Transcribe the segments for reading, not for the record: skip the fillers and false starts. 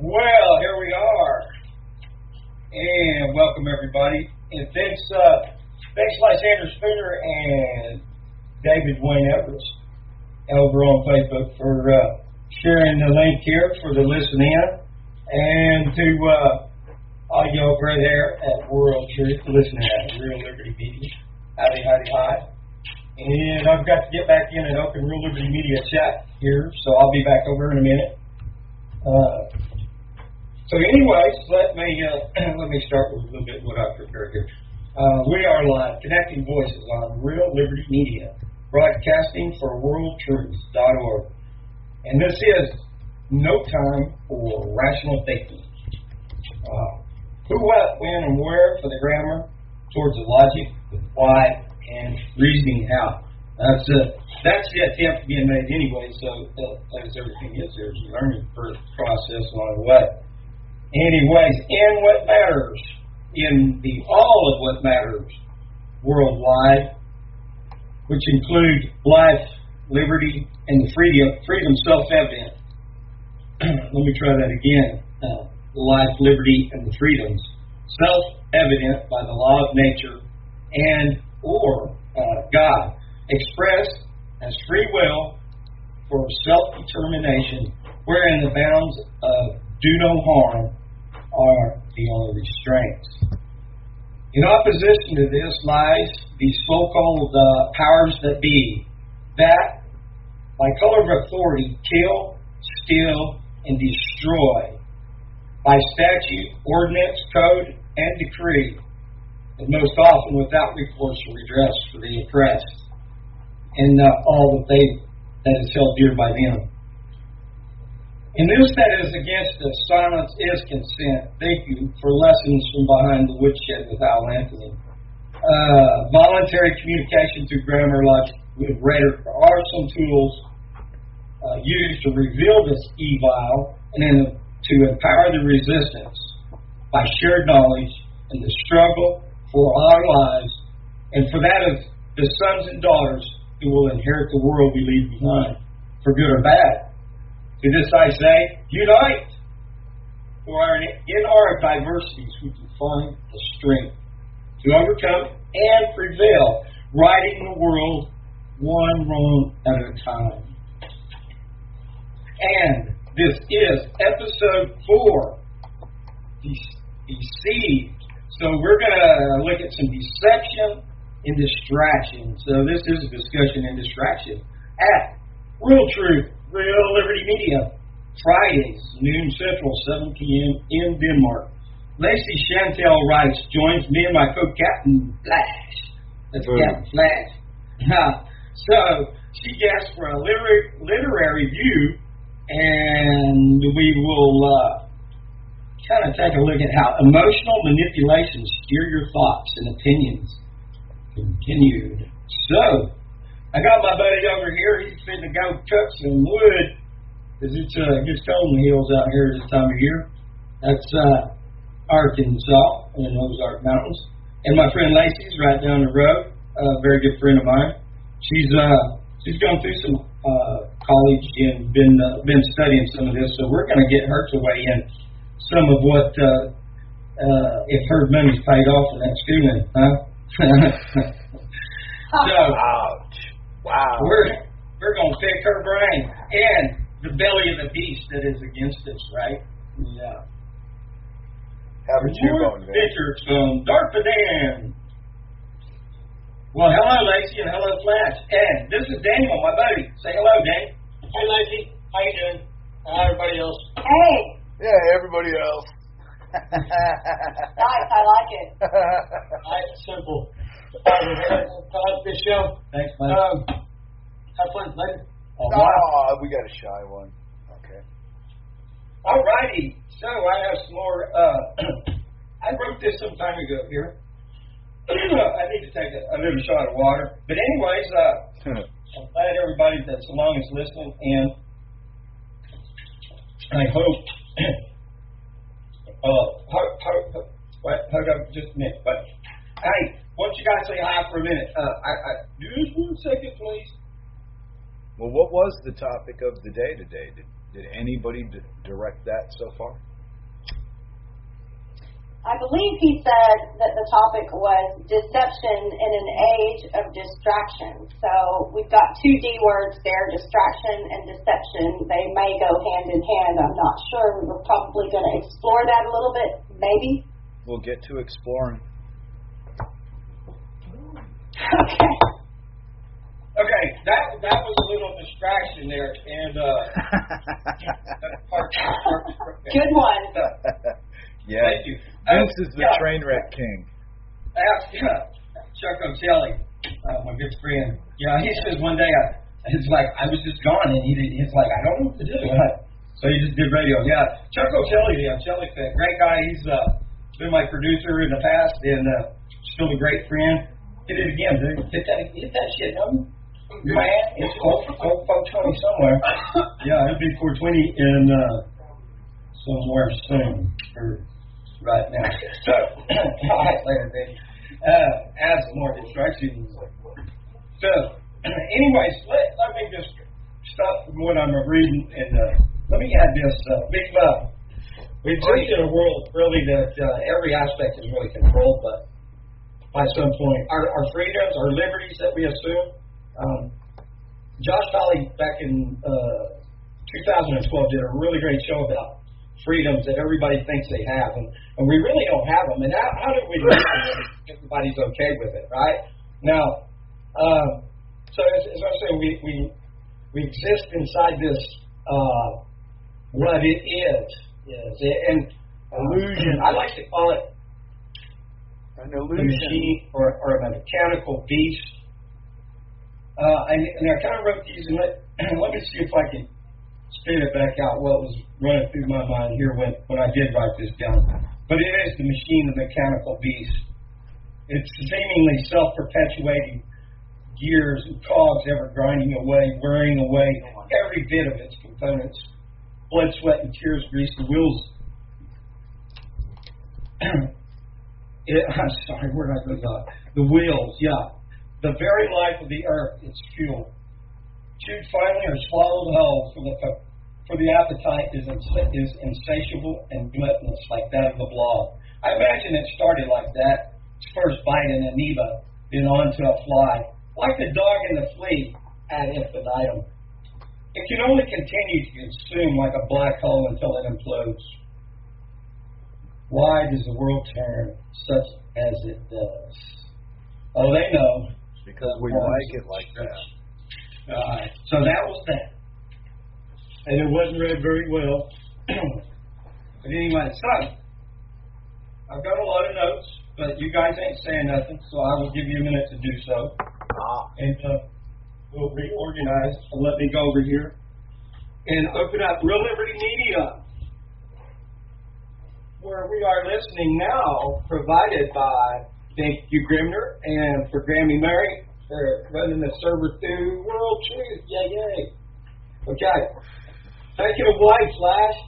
Well, here we are, and welcome everybody. And thanks, Lysander Spooner and David Wayne Everest over on Facebook for sharing the link here for the listen in, and to all you over there at World Truth, listening at Real Liberty Media. Howdy, howdy, hi. And I've got to get back in and open Real Liberty Media chat here, so I'll be back over in a minute. So anyways, let me start with a little bit what I've prepared here. We are live, connecting voices on Real Liberty Media, broadcasting for worldtruth.org. And this is no time for rational thinking. Who, what, when, and where for the grammar, towards the logic, the why, and reasoning how. That's the attempt being made anyway, so as everything is, there's a learning process along the way. Anyways, in what matters, in the all of what matters worldwide, which include life, liberty, and the freedom self-evident. Let me try that again. Life, liberty, and the freedoms self-evident by the law of nature and or God, expressed as free will for self-determination, wherein the bounds of do no harm are the only restraints. In opposition to this lies the so-called powers that be, that, by color of authority, kill, steal, and destroy, by statute, ordinance, code, and decree, and most often without recourse or redress for the oppressed, and all that is held dear by them. In this that is against us, silence is consent. Thank you for lessons from behind the woodshed with Al Anthony. Voluntary communication through grammar, logic, with rhetoric are some tools used to reveal this evil and then to empower the resistance by shared knowledge and the struggle for our lives, and for that of the sons and daughters who will inherit the world we leave behind, for good or bad. To this I say, unite! For in our diversities we can find the strength to overcome and prevail, righting the world one wrong at a time. And this is episode 4, Deceived. So we're going to look at some deception and distraction. So this is a discussion and distraction at Real Truth, Real Liberty Media, Fridays, noon Central, 7 p.m. in Denmark. Lacey Chantel Writes joins me and my co-captain, Flash. That's Captain Flash. So she guests for a literary view, and we will kind of take a look at how emotional manipulations steer your thoughts and opinions. Continued. So, I got my buddy over here. He's fitting to go cut some wood, because it gets cold in the hills out here this time of year. That's Arkansas in Ozark Mountains. And my friend Lacey's right down the road, a very good friend of mine. She's gone through some college and been studying some of this, so we're going to get her to weigh in some of what if her money's paid off in that schooling, huh? So, ouch. Wow. We're going to pick her brain and the belly of the beast that is against us, right? Yeah. Have a chew on, man. Picture from Darpadan. Well, hello, Lacey, and hello, Flash. And this is Daniel, my buddy. Say hello, Dan. Hey, Lacey. How you doing? How everybody else? Hey. Yeah, everybody else. Nice, I like it. It's simple. Good show. Thanks, man. Have fun later. Oh, we got a shy one. Okay. All righty. So I have some more. I wrote this some time ago here. I need to take a little shot of water. But anyways, I'm glad everybody that's along is listening, and I hope. Hold on just a minute. But hey, why don't you guys say hi for a minute? Just 1 second, please. Well, what was the topic of the day today? Did anybody direct that so far? I believe he said that the topic was deception in an age of distraction. So we've got two D words there, distraction and deception. They may go hand in hand. I'm not sure. We're probably going to explore that a little bit, maybe. We'll get to exploring. Okay. Okay, that was a little distraction there, and Good one. Yeah. Thank you. Vince is the train wreck king. Ask Chuck O'Telly, my good friend. Yeah, he says one day, it's like I was just gone, and he's like, I don't know what to do. So he just did radio. Yeah, Chuck O'Telly, the O'Telly fan, great guy. He's been my producer in the past, and still a great friend. Hit it again, dude. Hit that shit, man. It's 420 somewhere. Yeah, it'll be 420 in somewhere soon. Right now. So, all right, later, baby. Add some more distractions. So, anyways, let me just stop from what I'm reading and let me add this. We've lived in a world really that every aspect is really controlled by some point. Our freedoms, our liberties that we assume. Josh Tolley back in 2012 did a really great show about freedoms that everybody thinks they have, and we really don't have them. And how do we live if everybody's okay with it, right? Now, so as I say, we exist inside this what it is, and illusion. I like to call it an a illusion, machine or a mechanical beast. And I kind of wrote these, and let me see if I can spit it back out what was running through my mind here when I did write this down. But it is the machine, the mechanical beast. It's seemingly self-perpetuating gears and cogs ever grinding away, wearing away every bit of its components. Blood, sweat, and tears grease the wheels. I'm sorry, where did I go? The wheels, yeah. The very life of the earth, its fuel. Chewed finally or swallowed whole, for the appetite is insatiable and gluttonous, like that of the blob. I imagine it started like that. Its first bite an amoeba, then onto a fly, like the dog and the flea ad infinitum. It can only continue to consume like a black hole until it implodes. Why does the world turn such as it does? Oh, they know. Because we like it like that. So that was that. And it wasn't read very well. But anyway, so I've got a lot of notes, but you guys ain't saying nothing, so I will give you a minute to do so. And we'll reorganize. So let me go over here and open up Real Liberty Media, where we are listening now, provided by thank you, Grimner, and for Grammy Mary for running the server through World Truth. Yay. Okay. Take it away, Flash.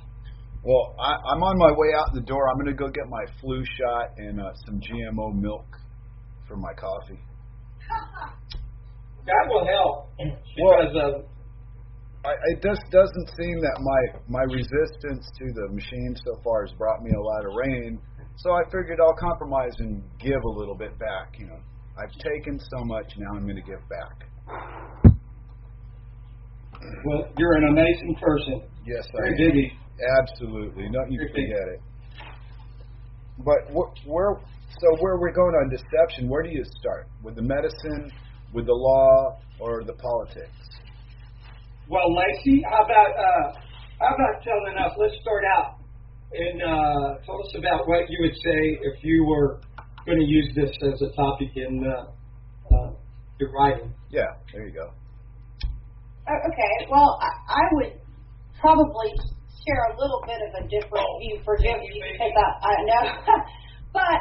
Well, I'm on my way out the door. I'm going to go get my flu shot and some GMO milk for my coffee. That will help. Because it just doesn't seem that my resistance to the machine so far has brought me a lot of rain. So I figured I'll compromise and give a little bit back. You know, I've taken so much, now I'm going to give back. Well, you're an amazing person. Yes, I am. did. Absolutely, don't you forget it. But where we're going on deception, where do you start? With the medicine, with the law, or the politics? Well, Lacey, how about telling us? Let's start out and tell us about what you would say if you were going to use this as a topic in your writing. Yeah, there you go. Okay, well, I would probably share a little bit of a different view. Forgive me because I know. But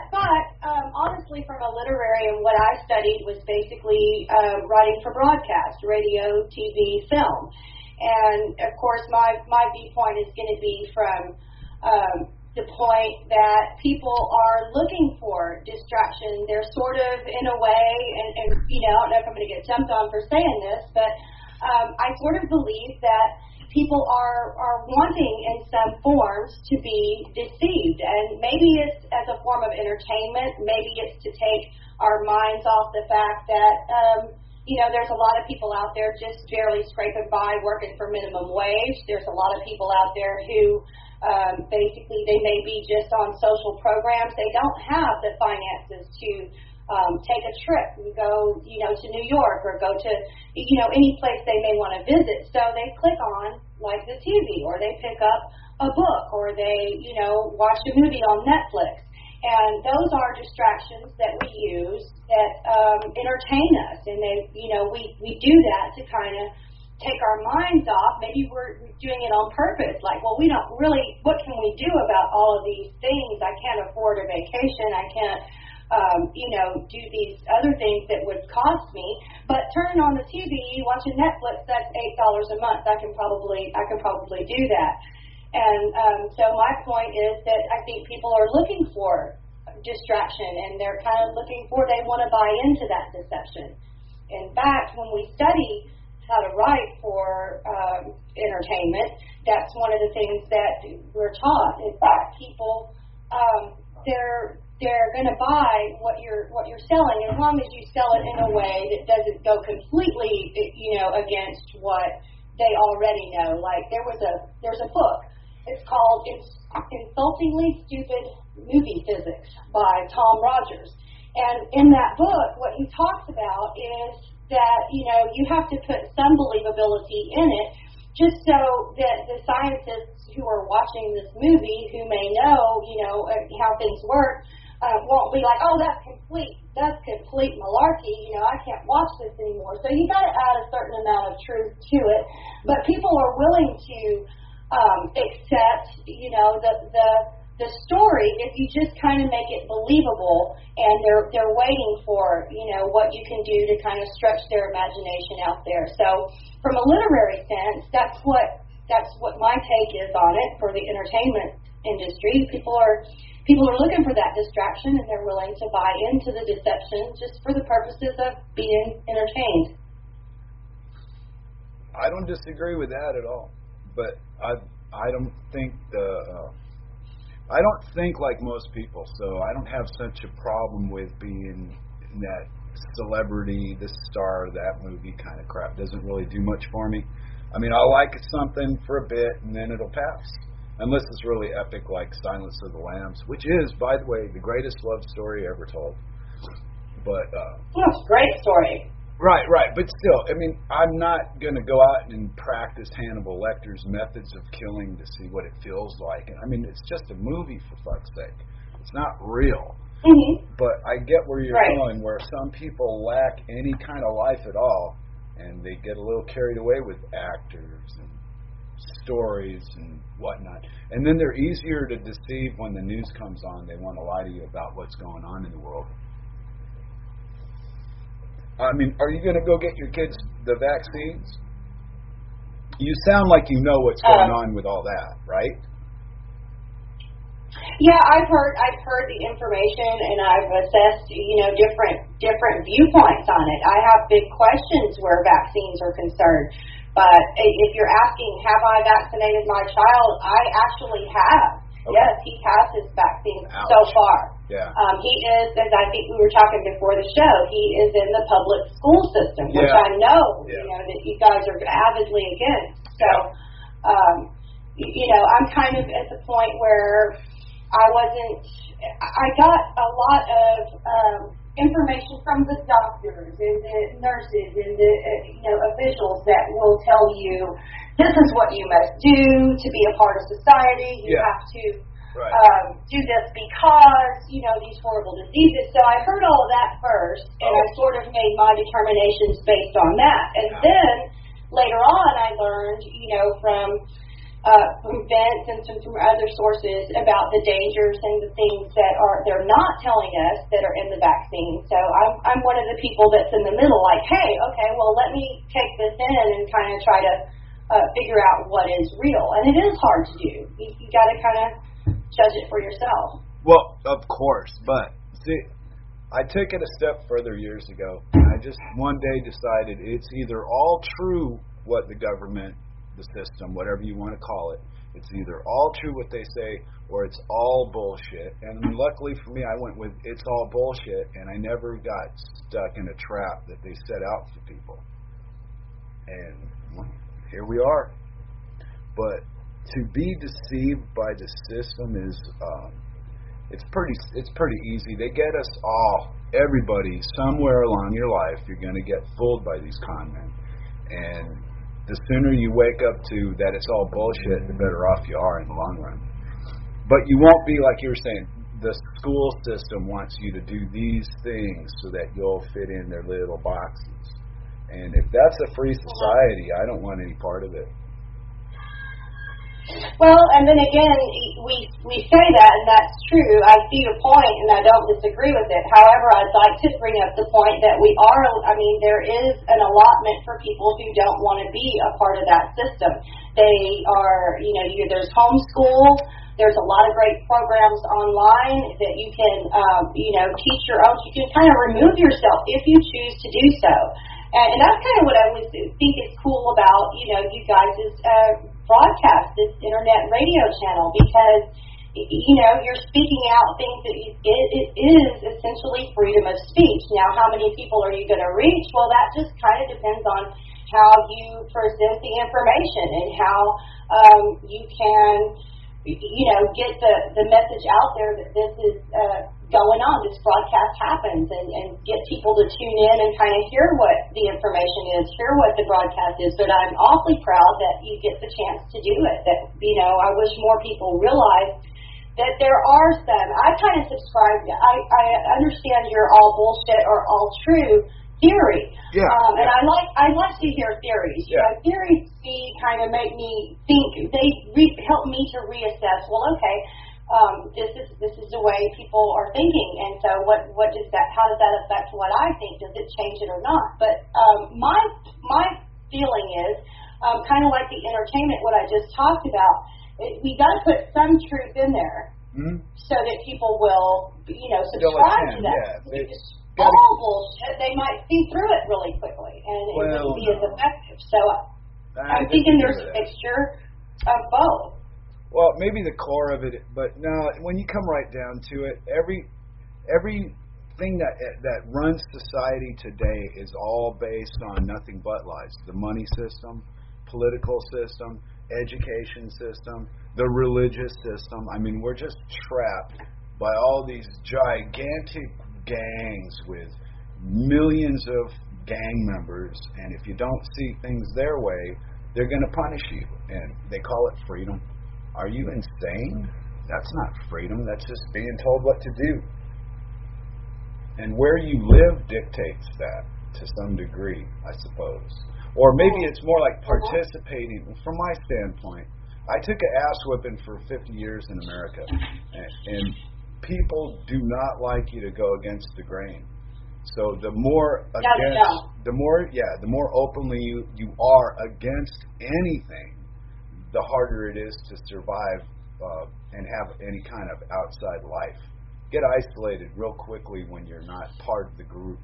honestly, from a literary and what I studied was basically writing for broadcast, radio, TV, film. And, of course, my viewpoint is going to be from the point that people are looking for distraction. They're sort of, in a way, and you know, I don't know if I'm going to get jumped on for saying this, but I sort of believe that people are wanting in some forms to be deceived. And maybe it's as a form of entertainment. Maybe it's to take our minds off the fact that, there's a lot of people out there just barely scraping by, working for minimum wage. There's a lot of people out there who basically they may be just on social programs. They don't have the finances to take a trip and go, to New York or go to, any place they may want to visit. So they click on like the TV, or they pick up a book, or they, watch a movie on Netflix. And those are distractions that we use that entertain us. And they, we do that to kind of take our minds off. Maybe we're doing it on purpose. Like, well, we don't really, what can we do about all of these things? I can't afford a vacation. I can't, do these other things that would cost me. But turning on the TV, watching Netflix, that's $8 a month. I can probably do that. And so my point is that I think people are looking for distraction, and they're kind of looking for, they want to buy into that deception. In fact, when we study how to write for entertainment, that's one of the things that we're taught, is that people, they're going to buy what you're selling, as long as you sell it in a way that doesn't go completely, against what they already know. Like there's a book. It's called Insultingly Stupid Movie Physics by Tom Rogers. And in that book, what he talks about is that, you have to put some believability in it, just so that the scientists who are watching this movie, who may know, how things work, won't be like, oh, that's complete malarkey, I can't watch this anymore. So you got to add a certain amount of truth to it. But people are willing to accept, the story if you just kind of make it believable, and they're waiting for, what you can do to kind of stretch their imagination out there. So from a literary sense, that's what my take is on it for the entertainment industry. People are looking for that distraction, and they're willing to buy into the deception just for the purposes of being entertained. I don't disagree with that at all, but I don't think I don't think like most people, so I don't have such a problem with being that celebrity, this star, that movie kind of crap. Doesn't really do much for me. I mean, I'll like something for a bit, and then it'll pass. Unless it's really epic, like Silence of the Lambs, which is, by the way, the greatest love story ever told. But great story. Right. But still, I mean, I'm not going to go out and practice Hannibal Lecter's methods of killing to see what it feels like. I mean, it's just a movie, for fuck's sake. It's not real. Mm-hmm. But I get where you're going, where some people lack any kind of life at all, and they get a little carried away with actors and stories and whatnot. And then they're easier to deceive when the news comes on. They want to lie to you about what's going on in the world. I mean, are you going to go get your kids the vaccines? You sound like you know what's going on with all that, right? Yeah, I've heard the information, and I've assessed, different viewpoints on it. I have big questions where vaccines are concerned. But if you're asking, have I vaccinated my child? I actually have. Okay. Yes, he has his vaccine so far. Yeah. He is, as I think we were talking before the show, he is in the public school system, which I know, that you guys are avidly against. So, I'm kind of at the point where I got a lot of information from the doctors and the nurses and the officials that will tell you, this is what you must do to be a part of society. You have to do this because, these horrible diseases. So I heard all of that first, and I sort of made my determinations based on that. And then later on I learned, from Vince and from other sources about the dangers and the things that they're not telling us that are in the vaccine. So I'm one of the people that's in the middle, like, hey, okay, well, let me take this in and kind of try to figure out what is real. And it is hard to do. You got to kind of judge it for yourself. Well, of course, but see, I took it a step further years ago, and I just one day decided it's either all true what the government the system, whatever you want to call it. It's either all true what they say or it's all bullshit. And luckily for me, I went with it's all bullshit, and I never got stuck in a trap that they set out for people. And well, here we are. But to be deceived by the system is it's pretty easy. They get us all, everybody, somewhere along your life, you're going to get fooled by these con men. And the sooner you wake up to that it's all bullshit, the better off you are in the long run. But you won't be, like you were saying, the school system wants you to do these things so that you'll fit in their little boxes. And if that's a free society, I don't want any part of it. Well, and then again, we say that, and that's true. I see your point, and I don't disagree with it. However, I'd like to bring up the point that there is an allotment for people who don't want to be a part of that system. They are, there's homeschool. There's a lot of great programs online that you can, teach your own. You can kind of remove yourself if you choose to do so. And that's kind of what I think is cool about, you guys' broadcast, this internet radio channel, because, you're speaking out things that it is essentially freedom of speech. Now, how many people are you going to reach? Well, that just kind of depends on how you present the information and how you can, get the message out there that this is going on, this broadcast happens, and get people to tune in and kind of hear what the information is, hear what the broadcast is. But I'm awfully proud that you get the chance to do it. That, I wish more people realize that there are some. I kind of subscribe. I understand your all bullshit or all true theory. Yeah. And I like to hear theories. Yeah. Theories kind of make me think. They help me to reassess. Well, okay. This is the way people are thinking, and so what does that? How does that affect what I think? Does it change it or not? But my feeling is kind of like the entertainment. What I just talked about. We got to put some truth in there so that people will, subscribe to that. Yeah, all bullshit. They might see through it really quickly, and it wouldn't be as effective. So I'm thinking there's a mixture of both. Well, maybe the core of it, but no. When you come right down to it, everything that runs society today is all based on nothing but lies. The money system, political system, education system, the religious system. I mean, we're just trapped by all these gigantic gangs with millions of gang members, and if you don't see things their way, they're going to punish you, and they call it freedom. Are you insane? That's not freedom. That's just being told what to do. And where you live dictates that to some degree, I suppose. Or maybe it's more like participating. From my standpoint, I took an ass whipping for 50 years in America, and people do not like you to go against the grain. So the more the more openly you are against anything, the harder it is to survive and have any kind of outside life. Get isolated real quickly when you're not part of the group.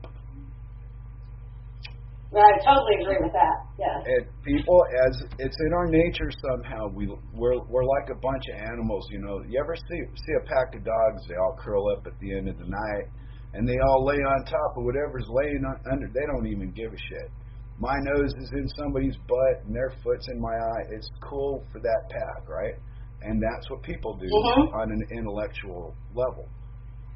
I totally agree with that. Yes. And people, as it's in our nature somehow, we're like a bunch of animals. You ever see a pack of dogs? They all curl up at the end of the night, and they all lay on top of whatever's laying under. They don't even give a shit. My nose is in somebody's butt, and their foot's in my eye. It's cool for that pack, right? And that's what people do on an intellectual level.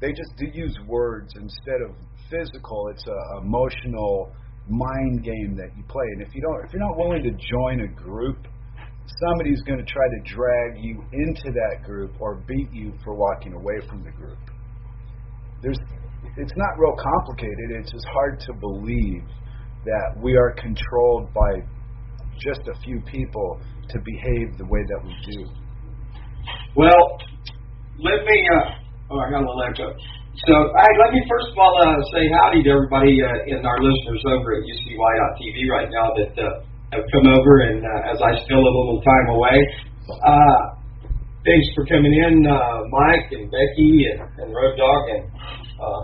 They just use words instead of physical. It's a emotional mind game that you play. And if you're not willing to join a group, somebody's going to try to drag you into that group or beat you for walking away from the group. It's not real complicated. It's just hard to believe that we are controlled by just a few people to behave the way that we do. Well, let me, I got a little echo. So, let me first of all say howdy to everybody and our listeners over at UCY.TV right now that have come over, and as I steal a little time away, thanks for coming in, Mike and Becky and Road Dog and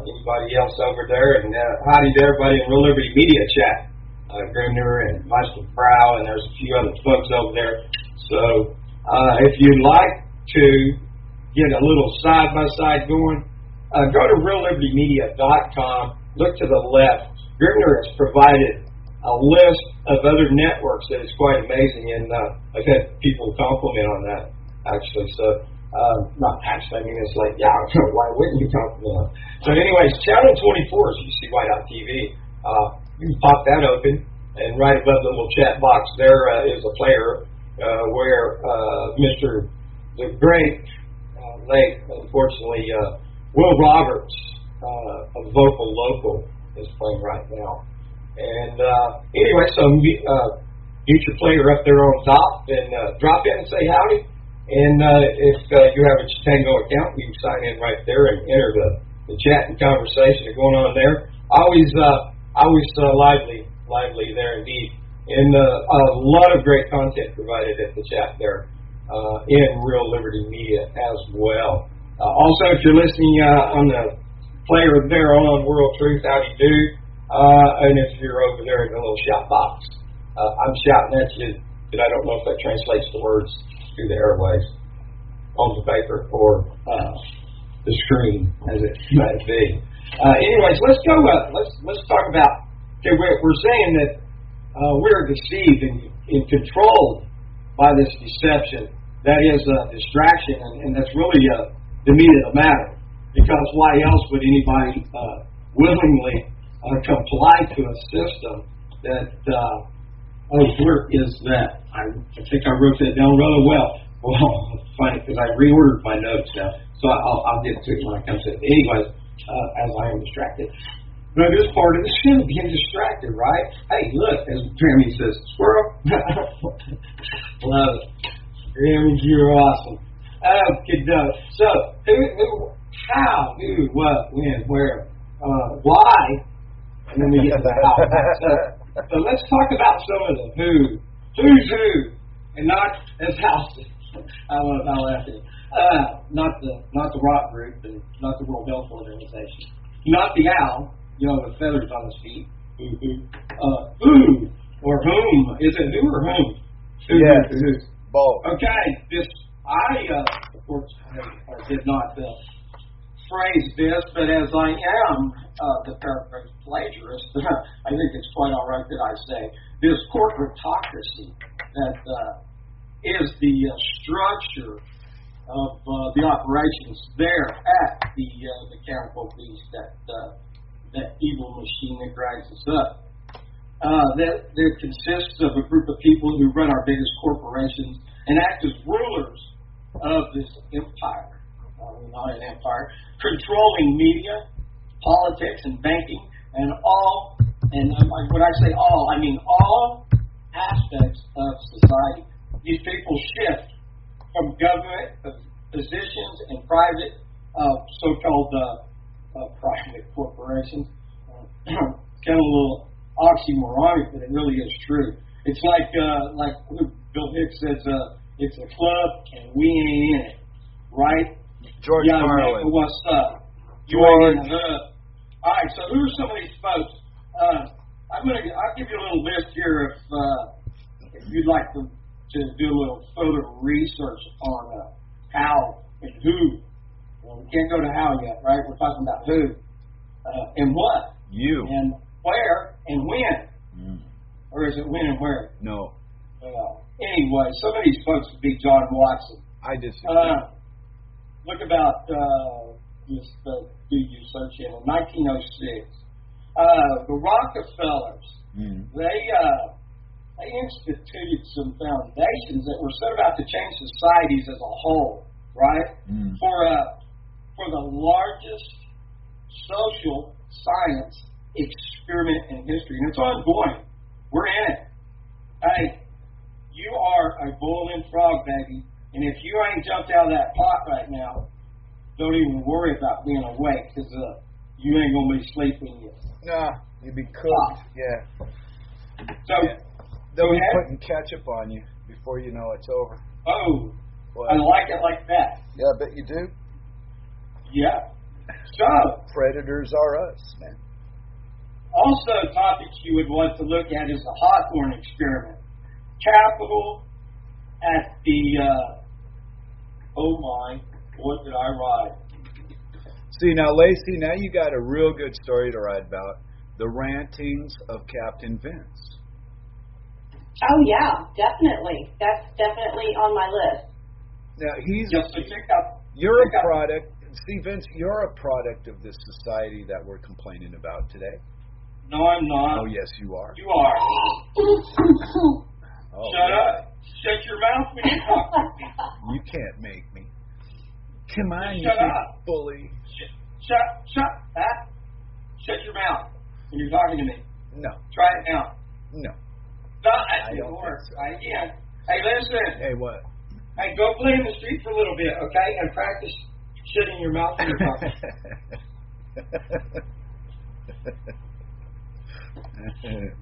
anybody else over there, and howdy to everybody in Real Liberty Media Chat. Grimner and Meister Brow, and there's a few other folks over there. So if you'd like to get a little side-by-side going, go to reallibertymedia.com, look to the left. Grimner has provided a list of other networks that is quite amazing, and I've had people compliment on that, actually. So, not actually, I mean, it's like, yeah, why wouldn't you compliment on it? So anyways, Channel 24 is UCY.tv. You can pop that open, and right above the little chat box there is a player where the great, late, unfortunately, Will Roberts of Vocal Local is playing right now. And anyway, so get your player up there on top and drop in and say howdy. And if you have a Tango account, you can sign in right there and enter the chat and conversation going on there. Always lively there indeed. And a lot of great content provided at the chat there in Real Liberty Media as well. Also, if you're listening on the player there on World Truth, howdy do. And if you're over there in the little shout box, I'm shouting at you, but I don't know if that translates the words through the airwaves on the paper or the screen, as it might be. Anyways, let's go. Let's talk about. Okay, we're saying that we're deceived and controlled by this deception. That is a distraction, and that's really the meat of the matter. Because why else would anybody willingly comply to a system that, where is that? I think I wrote that down rather well. Well, it's funny because I reordered my notes now, so I'll get to it when I come to it. Anyways, as I am distracted. But this part of the show, being distracted, right? Hey, look, as Grammy says, squirrel. Love it. Grammy, you're awesome. Okay, so, who, how, who, what, when, where, why, and then we get to the how. So let's talk about some of the who's who, and not as house. I love how laughing. Not the rock group, and not the World Health Organization, not the owl, with feathers on his feet. Who or whom? Is it who or whom? Who? Both. Okay, of course, I did not phrase this, but as I am the paraphrase plagiarist, I think it's quite all right that I say this corporatocracy that is the structure of the operations there at the mechanical beast, that evil machine that drives us up. That consists of a group of people who run our biggest corporations and act as rulers of this empire, not an empire, controlling media, politics, and banking, and all, and when I say all, I mean all aspects of society. These people shift from government positions and private, so-called private corporations. Kind of a little oxymoronic, but it really is true. It's like Bill Hicks says, it's a club and we ain't in it, right? George Carlin. What's up? George. All right, so who are some of these folks? I'll give you a little list here if you'd like to do a little further research on how and who. Well, we can't go to how yet, right? We're talking about who and what. You. And where and when. Or is it when and where? No. Anyway, some of these folks would be John Watson. I disagree. Look about just do your search in 1906. The Rockefellers. They instituted some foundations that were set about to change societies as a whole, right? For the largest social science experiment in history, and it's ongoing. We're in it. Hey, you are a boiling frog, baby, and if you ain't jumped out of that pot right now, don't even worry about being awake, because you ain't gonna be sleeping yet. Nah, you'll be cooked. Yeah. So. Yeah. They'll be putting ketchup on you before you know it's over. Oh, what? I like it like that. Yeah, I bet you do. Yeah. So predators are us, man. Also, topics you would want to look at is the Hawthorne experiment. Capital at the, oh my, what did I write? See, now, Lacey, now you got a real good story to write about. The rantings of Captain Vince. Oh, yeah, definitely. That's definitely on my list. Now, You're a product. See, Vince, you're a product of this society that we're complaining about today. No, I'm not. Oh, yes, you are. You are. Oh, Shut yeah. up. Shut your mouth when you talk to me. You can't make me. Come on, you Shut big up. bully. Shut your mouth when you're talking to me. No. Try it now. No. No, I that don't didn't work. think so. Try it again. Hey, listen. Hey, what? Hey, go play in the street for a little bit, okay? And practice shutting your mouth when you're talking. Can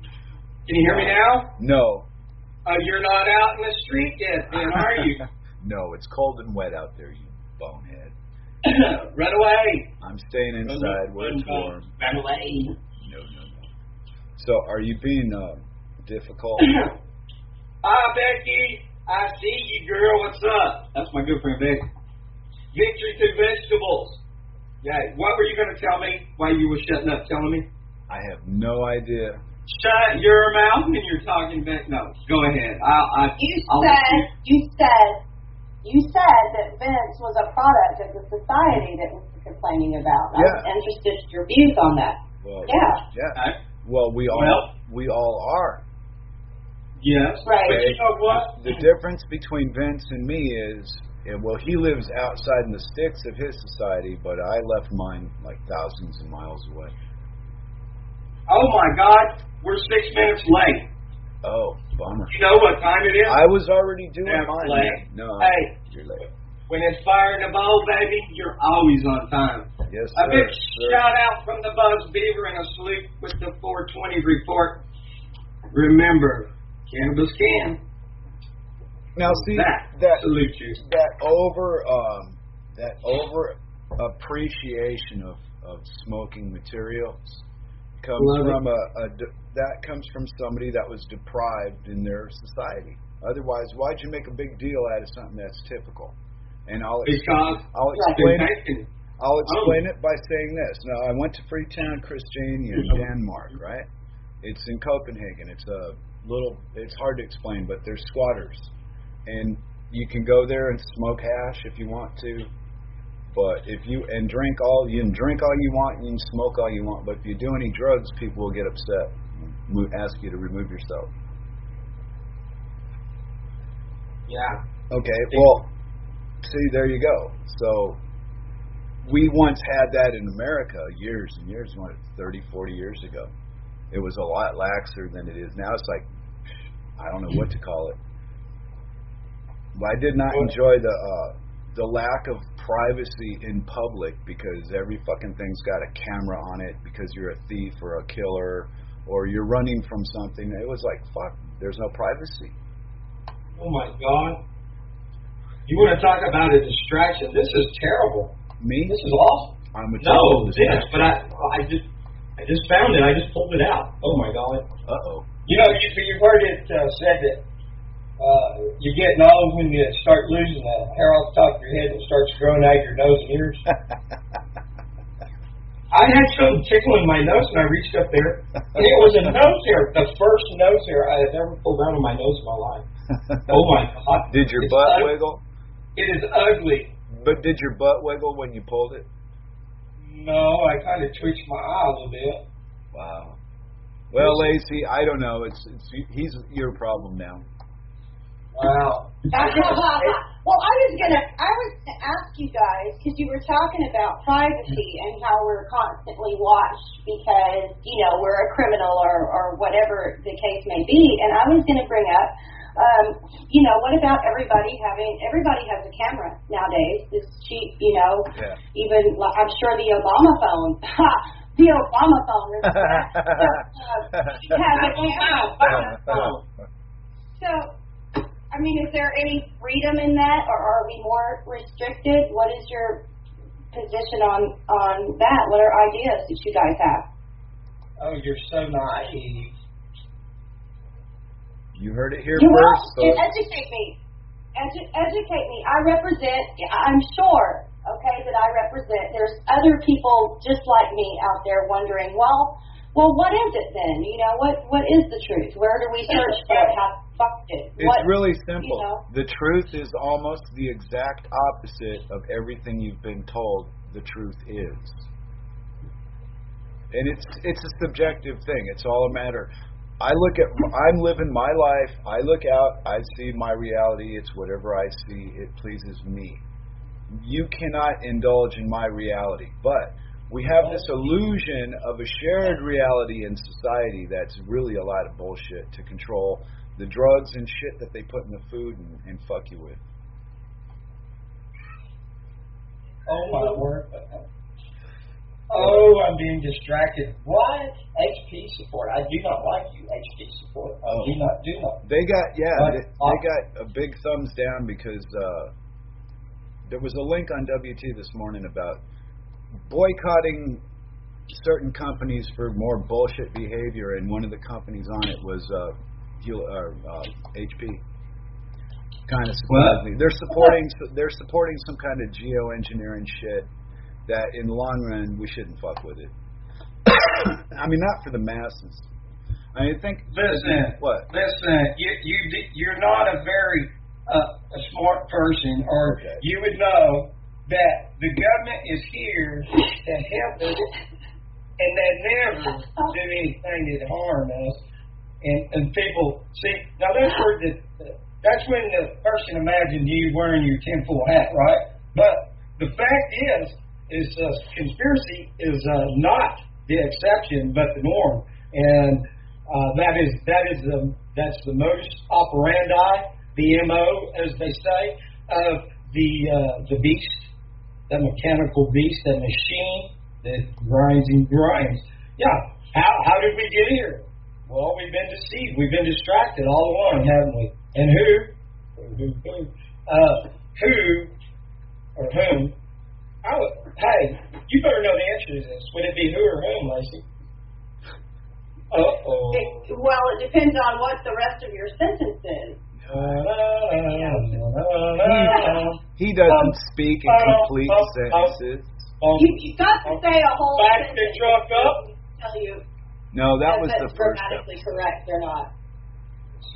you hear me now? No. You're not out in the street yet, then, are you? No, it's cold and wet out there, you bonehead. Run away. I'm staying inside where it's warm. Run away. No. So, are you being difficult? Hi, Becky. I see you, girl. What's up? That's my good friend, Becky. Victory through vegetables. Yeah, what were you going to tell me while you were shutting up telling me? I have no idea. Shut your mouth when you're talking back. No, go ahead. You said that Vince was a product of the society that was complaining about. I was interested in your views on that. Well, yeah. Well, we all are. Yes. Right. But you know what? The difference between Vince and me is, well, he lives outside in the sticks of his society, but I left mine like thousands of miles away. Oh my God, we're 6 minutes late. Oh, bummer. You know what time it is? I was already doing Never mine. late. No, Hey, you're late. when it's fire in the bowl, baby, you're always on time. Yes, A sir. big sir. shout out from the Buzz Beaver and a salute with the 420 report. Remember, cannabis can. Now, see that salute you. That over appreciation of smoking materials comes from somebody that was deprived in their society. Otherwise, why'd you make a big deal out of something that's typical? And I'll explain it by saying this. Now, I went to Freetown, Christiania, in Denmark, right? It's in Copenhagen. It's hard to explain, but there's squatters. And you can go there and smoke hash if you want to. But you can drink all you want, you can smoke all you want. But if you do any drugs, people will get upset and ask you to remove yourself. Yeah. Okay, well, see, there you go. So, we once had that in America years and years, 30, 40 years ago. It was a lot laxer than it is now. It's like, I don't know what to call it. But I did not enjoy the lack of privacy in public because every fucking thing's got a camera on it because you're a thief or a killer or you're running from something. It was like, fuck, there's no privacy. Oh my God. You want to talk about a distraction? This is terrible. Me? This is awful. I'm a No, this, but I just found it. I just pulled it out. Oh my God. Uh-oh. You know, you've heard it said that you're getting old when you start losing the hair off the top of your head and it starts growing out of your nose and ears. I had something tickling my nose and I reached up there and it was a nose hair, the first nose hair I had ever pulled out of my nose in my life. Oh my God. Did your butt wiggle? It is ugly. But did your butt wiggle when you pulled it? No, I kind of twitched my eye a little bit. Wow. Well, Lacey, I don't know. He's your problem now. Wow. Well, I was gonna ask you guys because you were talking about privacy and how we're constantly watched because we're a criminal or whatever the case may be, and I was gonna bring up. What about everybody has a camera nowadays. It's cheap, Yeah. Even I'm sure the Obama phone. The Obama phone has a camera. So, I mean, is there any freedom in that, or are we more restricted? What is your position on that? What are ideas that you guys have? Oh, you're so naive. You heard it here You first, will folks. educate me. Educate me. I represent, I'm sure, okay, that I represent. There's other people just like me out there wondering, well, what is it then? You know, what is the truth? Where do we search for it? How fucked it? It's really simple. You know? The truth is almost the exact opposite of everything you've been told the truth is. And it's a subjective thing. It's all a matter. I'm living my life. I look out. I see my reality. It's whatever I see. It pleases me. You cannot indulge in my reality. But we have this illusion of a shared reality in society that's really a lot of bullshit to control the drugs and shit that they put in the food and fuck you with. Oh, my word. Oh, I'm being distracted. What? HP support. I do not like you, HP support. I do not. They got a big thumbs down because there was a link on WT this morning about boycotting certain companies for more bullshit behavior, and one of the companies on it was HP. Kind of surprised me. They're supporting some kind of geoengineering shit that in the long run we shouldn't fuck with it. I mean, not for the masses. I think. Listen. What? Listen. You're not a very a smart person, or okay. You would know that the government is here to help us, and they never do anything to harm us. And people see now that's when the person imagined you wearing your tinfoil hat, right? But the fact is conspiracy is not the exception, but the norm, and that's the modus operandi, the MO, as they say, of the beast, that mechanical beast, that machine that grinds and grinds. Yeah. How did we get here? Well, we've been deceived. We've been distracted all along, haven't we? And who or whom? Hey, you better know the answer to this. Would it be who or whom, Lacey? Uh-oh. Well, it depends on what the rest of your sentence is. He doesn't speak in complete sentences. You got to say a whole Back the sentence. truck up. Tell you. No, that was if the it's first grammatically episode. correct or not.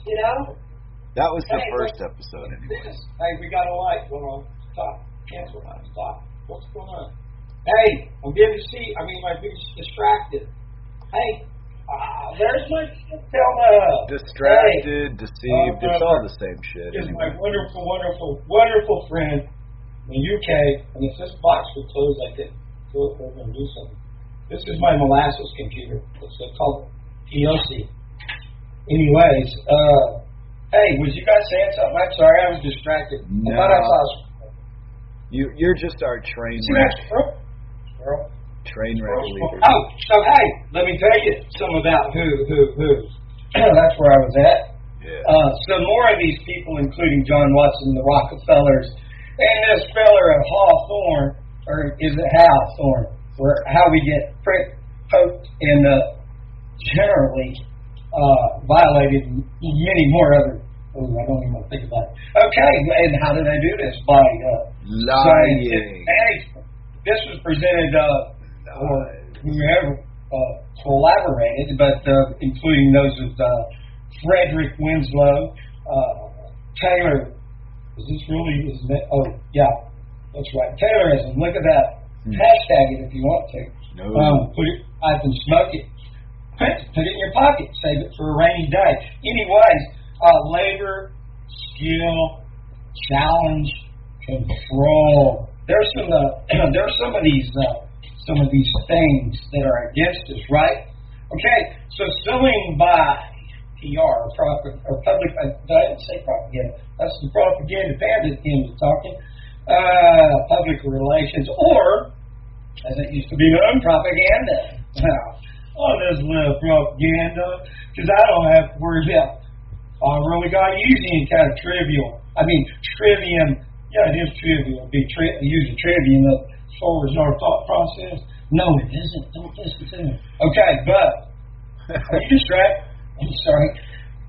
You know? That was the Okay, first episode, anyways. Hey, we got a light going on. Stop. Cancel that. Stop. What's going on? Hey, I'm getting to see. I'm being distracted. Hey, there's my Distracted, deceived, it's all the same shit. This is Anyway. my wonderful, wonderful, wonderful friend in the UK, and if this box would close, I could go over and do something. This is my molasses computer. It's called POC. Anyways, hey, was you guys saying something? I'm sorry, I was distracted. No. I thought I saw You're just our train See wreck. that squirrel? Train wreck leader. Oh, so hey, let me tell you some about who. That's where I was at. Yeah. Some more of these people, including John Watson, the Rockefellers, and this feller at Hawthorne, or is it Hawthorne, where how we get pricked, poked, and generally violated many more other. Oh, I don't even want to think about it. Okay, and how did I do this? By lying. management. This was presented, or whoever collaborated, but including those with Frederick Winslow, Taylor. Is this really? Is that? Oh, yeah, that's right. Taylorism. Look at that. Hashtag it if you want to. No. Put it. I can smoke it. Put it in your pocket. Save it for a rainy day. Anyways, labor, skill, challenge, control. There's some of these things that are against us, right? Okay, so suing by PR or public. I didn't say propaganda. That's the propaganda bandit end talking. Public relations, or as it used to be known, propaganda. Now, this little propaganda, because I don't have to worry about. I really got to use any kind of trivium. Yeah, it is trivial. Use a trivium as far as our thought process. No, it isn't. Don't listen to me. Okay, but Are you distracted? I'm sorry.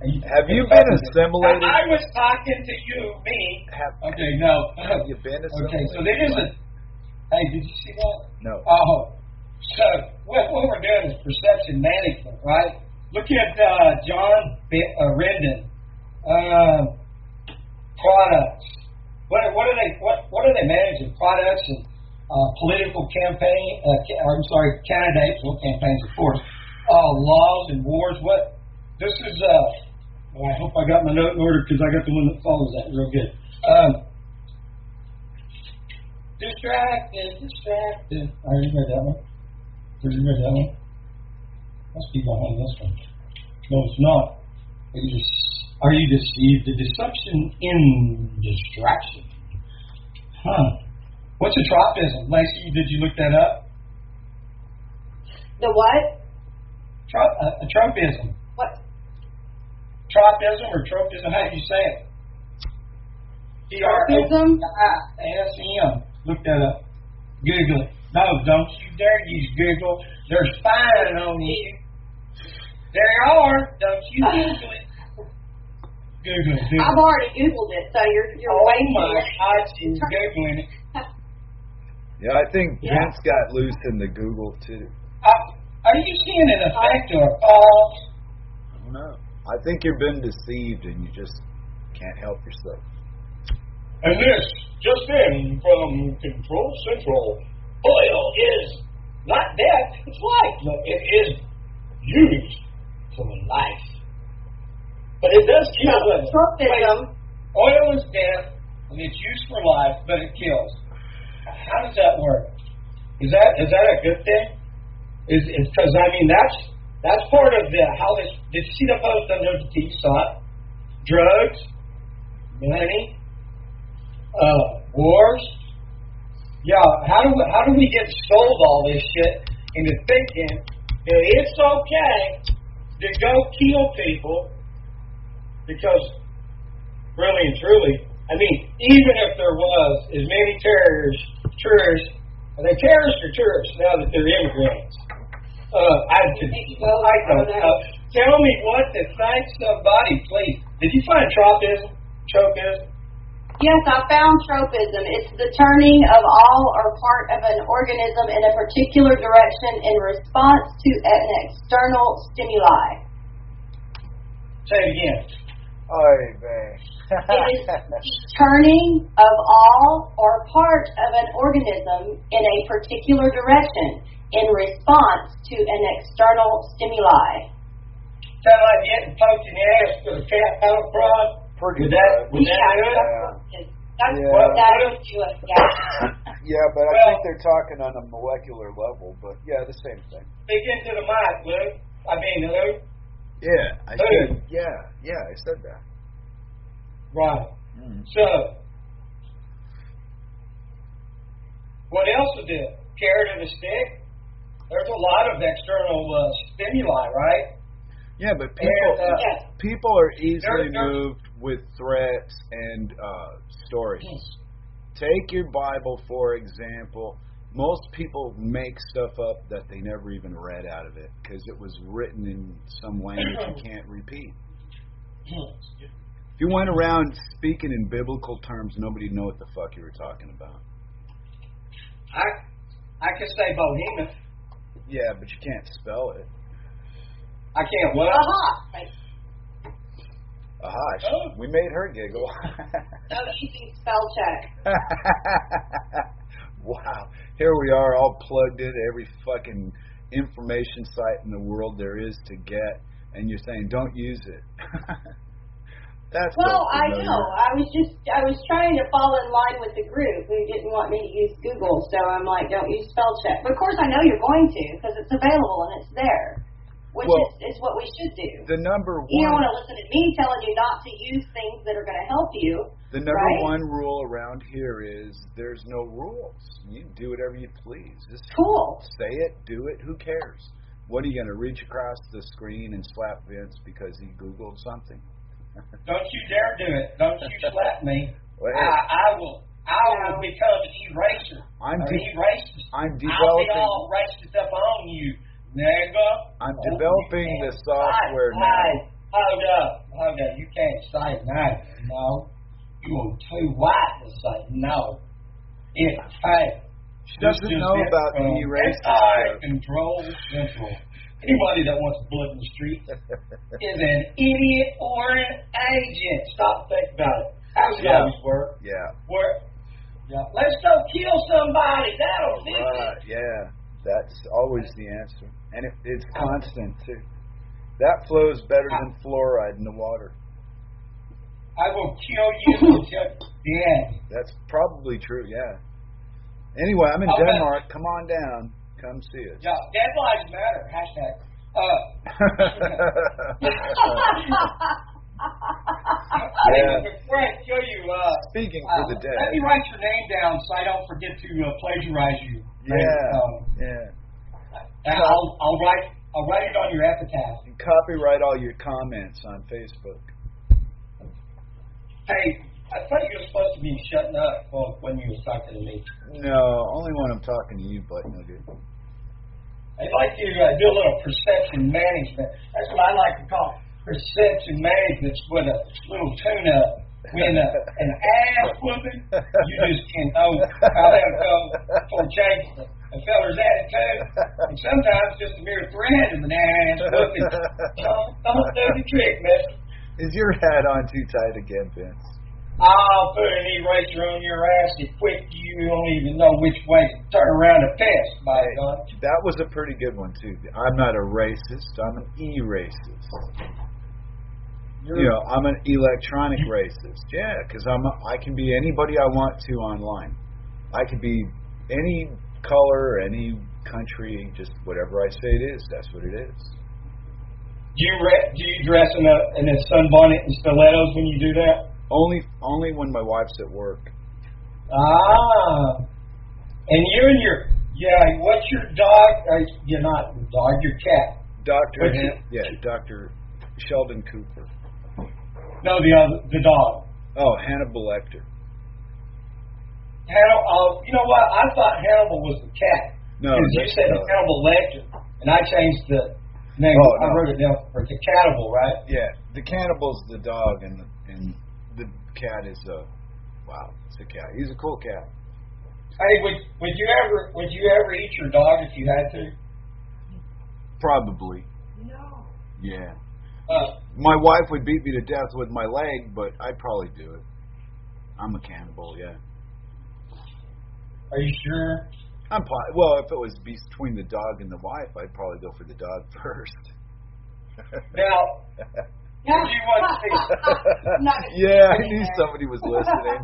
Have you been assimilated? I was talking to you, me. Okay, no. Have you been assimilated? Okay, so there is a. Hey, did you see that? No. Oh, so what we're doing is perception management, right? Look at John Rendon. Products. What are they managing? Products and political campaign. Candidates. Well, campaigns, of course. Laws and wars. What? This is. Well, I hope I got my note in order because I got the one that follows that real good. Distracted. I already read that one. Did you read that one? Must be behind this one. No, it's not. Are you deceived? The deception in distraction. Huh. What's a tropism? Lacey, did you look that up? The what? A tropism. What? Tropism or tropism? How do you say it? Tropism? TROPISM. Look that up. Google it. No, don't you dare use Google. They're spying on you. There are. Don't you Google it. Google it. I've already Googled it, so you're oh waiting. My God, she's Googling it. Yeah, I think Vince got loose in the Google too. Are you seeing an effect or a cause? I don't know. I think you've been deceived and you just can't help yourself. And this just in from Control Central. Oil is not death, it's life. No, it is used for life. But it does kill with it. Tropism. Oil is death, and it's used for life, but it kills. How does that work? Is that a good thing? Is because that's part of the how this. Did you see the post under the T saw? Drugs, money, wars. Yeah, how do we get sold all this shit into thinking that it's okay to go kill people? Because really and truly, even if there was as many tourists, are they terrorists or tourists now that they're immigrants? I don't know. Tell me what to thank somebody, please. Did you find tropism? Yes, I found tropism. It's the turning of all or part of an organism in a particular direction in response to an external stimuli. Say it again. Oy vey. It is the turning of all or part of an organism in a particular direction in response to an external stimuli. Sound like getting poked in the ass with a cat out front? Pretty Would that do it? That's what that would do it, Yeah, but I think they're talking on a molecular level, but yeah, the same thing. Speak into the mic, Luke. Luke. Yeah, I said. Yeah, I said that. Right. So, what else is it? Carrot and a stick? There's a lot of external stimuli, right? Yeah, but people are easily moved with threats and stories. Take your Bible, for example. Most people make stuff up that they never even read out of it because it was written in some language you can't repeat. If you went around speaking in biblical terms, nobody'd know what the fuck you were talking about. I can say behemoth. Yeah, but you can't spell it. I can't what? Aha, we made her giggle. No easy spell check. Wow. Here we are all plugged into every fucking information site in the world there is to get, and you're saying don't use it. That's well, I know. I was trying to fall in line with the group who didn't want me to use Google, so I'm like, don't use spell check. But of course I know you're going to because it's available and it's there. Which is what we should do. The number one. You don't want to listen to me telling you not to use things that are going to help you. The number one rule around here is there's no rules. You do whatever you please. Just say it, do it. Who cares? What are you going to reach across the screen and slap Vince because he Googled something? Don't you dare do it. Don't you slap me. Well, I will become an eraser. I'm erased. I'm developing. I'll be all racist up on you. Nigga. I'm developing the software now. Hold up. You can't say neither, no. You're too white to say no. It's hey. She doesn't know about the racist stuff. Control Central. Anybody that wants blood in the streets is an idiot or an agent. Stop and think about it. How does it always work? Yeah. Yeah. Let's go kill somebody. That'll fix it. Yeah. That's always the answer. And it's constant, too. That flows better than fluoride in the water. I will kill you until the end. That's probably true, yeah. Anyway, I'm in Denmark. Come on down. Come see us. Yeah, dead lives matter. Hashtag. Before I kill you, speaking for the dead. Let me write your name down so I don't forget to plagiarize you. Yeah. And I'll write it on your epitaph. And copyright all your comments on Facebook. Hey, I thought you were supposed to be shutting up when you were talking to me. No, only when I'm talking to you, butt nugget. I'd like to do a little perception management. That's what I like to call perception management with a little tune-up. When an ass whooping, you just can't know how that'll go before it changes a feller's attitude. And sometimes just a mere threat of an ass whooping. Don't do the trick, mister. Is your hat on too tight again, Vince? I'll put an eraser on your ass so quick you don't even know which way to turn around to piss, by God. That was a pretty good one, too. I'm not a racist. I'm an e-racist. I'm an electronic racist. Yeah, because I can be anybody I want to online. I could be any color, any country, just whatever I say it is. That's what it is. Do you dress in a sunbonnet and stilettos when you do that? Only when my wife's at work. Ah. And you and what's your dog? You're not your dog, your cat. Dr. Sheldon Cooper. No, the dog. Oh, Hannibal Lecter. You know what? I thought Hannibal was the cat. No, you said Hannibal Lecter, and I changed the name. I wrote it down for the cannibal, right? Yeah, the cannibal's the dog, and the cat is it's a cat. He's a cool cat. Hey, would you ever eat your dog if you had to? Probably. No. Yeah. My wife would beat me to death with my leg, but I'd probably do it. I'm a cannibal, yeah. Are you sure? Well, if it was between the dog and the wife, I'd probably go for the dog first. Now, do you want to see? Yeah, I knew somebody was listening.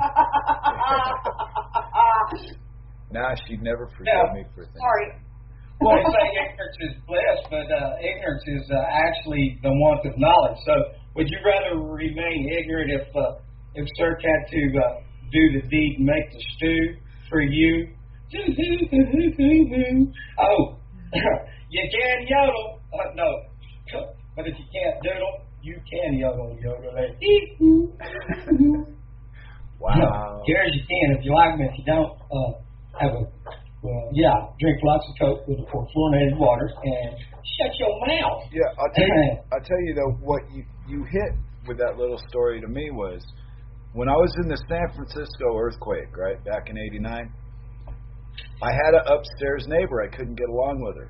Nah, she'd never forgive me for things. Sorry. Well, they say ignorance is bliss, but ignorance is actually the want of knowledge. So, would you rather remain ignorant if Cirque had to do the deed and make the stew for you? Oh, you can yodel. No, but if you can't doodle, you can yodel. Wow. Here's you can if you like them. If you don't, drink lots of Coke with fluorinated waters and shut your mouth. Yeah, I'll tell you though, what you hit with that little story to me was when I was in the San Francisco earthquake, right, back in '89. I had an upstairs neighbor. I couldn't get along with her.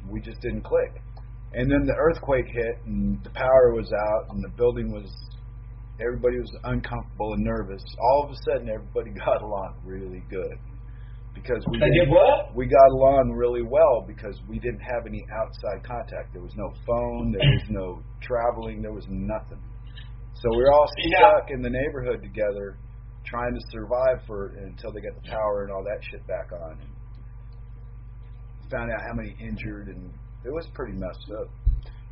We just didn't click. And then the earthquake hit, and the power was out, and the building everybody was uncomfortable and nervous. All of a sudden, everybody got along really good. Because we got along really well because we didn't have any outside contact. There was no phone, there was no traveling, there was nothing. So we were all stuck in the neighborhood together, trying to survive until they got the power and all that shit back on. And found out how many injured, and it was pretty messed up.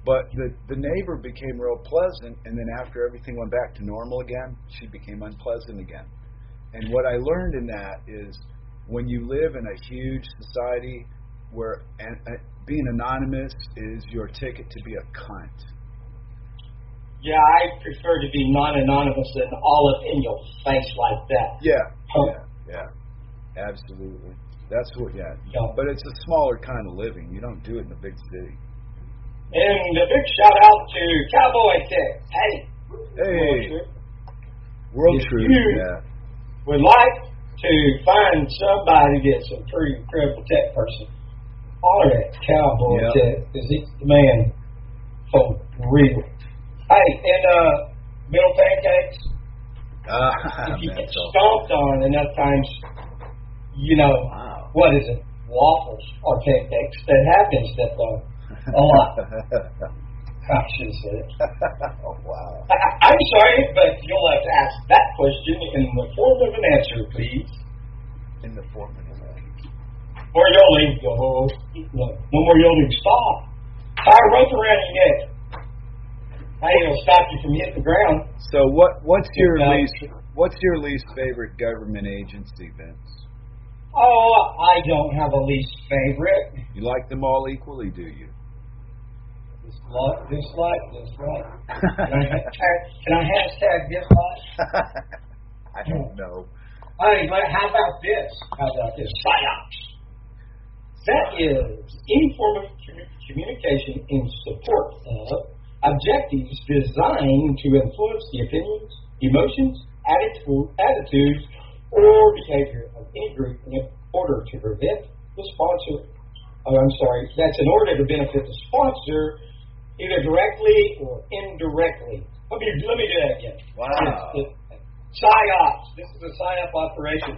But the neighbor became real pleasant, and then after everything went back to normal again, she became unpleasant again. And what I learned in that is when you live in a huge society where being anonymous is your ticket to be a cunt. Yeah, I prefer to be non-anonymous than all up in your face like that. Yeah. Absolutely. That's what, Yeah. But it's a smaller kind of living. You don't do it in a big city. And a big shout out to Cowboy Tech. Hey, World If Truth, you- yeah. Would like to find somebody that's a pretty incredible tech person, holler at Cowboy Yep. Tech, because he's the man for real. Hey, and middle pancakes, if you get Mental. stomped on enough times, you know, Wow. what is it? Waffles or pancakes that have been stepped on a lot. I should have said it. Oh, wow. I'm sorry, but you'll have to ask that question in the form of an answer, please. In the form of that. More yelling. No more yelling. Stop. Tie a rope around your neck. Hey, it'll stop you from hitting the ground. So what's your Yeah. least favorite government agency, Vince? Oh, I don't have a least favorite. You like them all equally, do you? Dislike. Can I hashtag dislike? I don't know. Hey, but how about this? PSYOPs. That is any form of communication in support of objectives designed to influence the opinions, emotions, attitudes, or behavior of any group in order to prevent the sponsor. That's in order to benefit the sponsor either directly or indirectly. Let me do that again. Wow. PSYOPs. This is a PSYOP operation.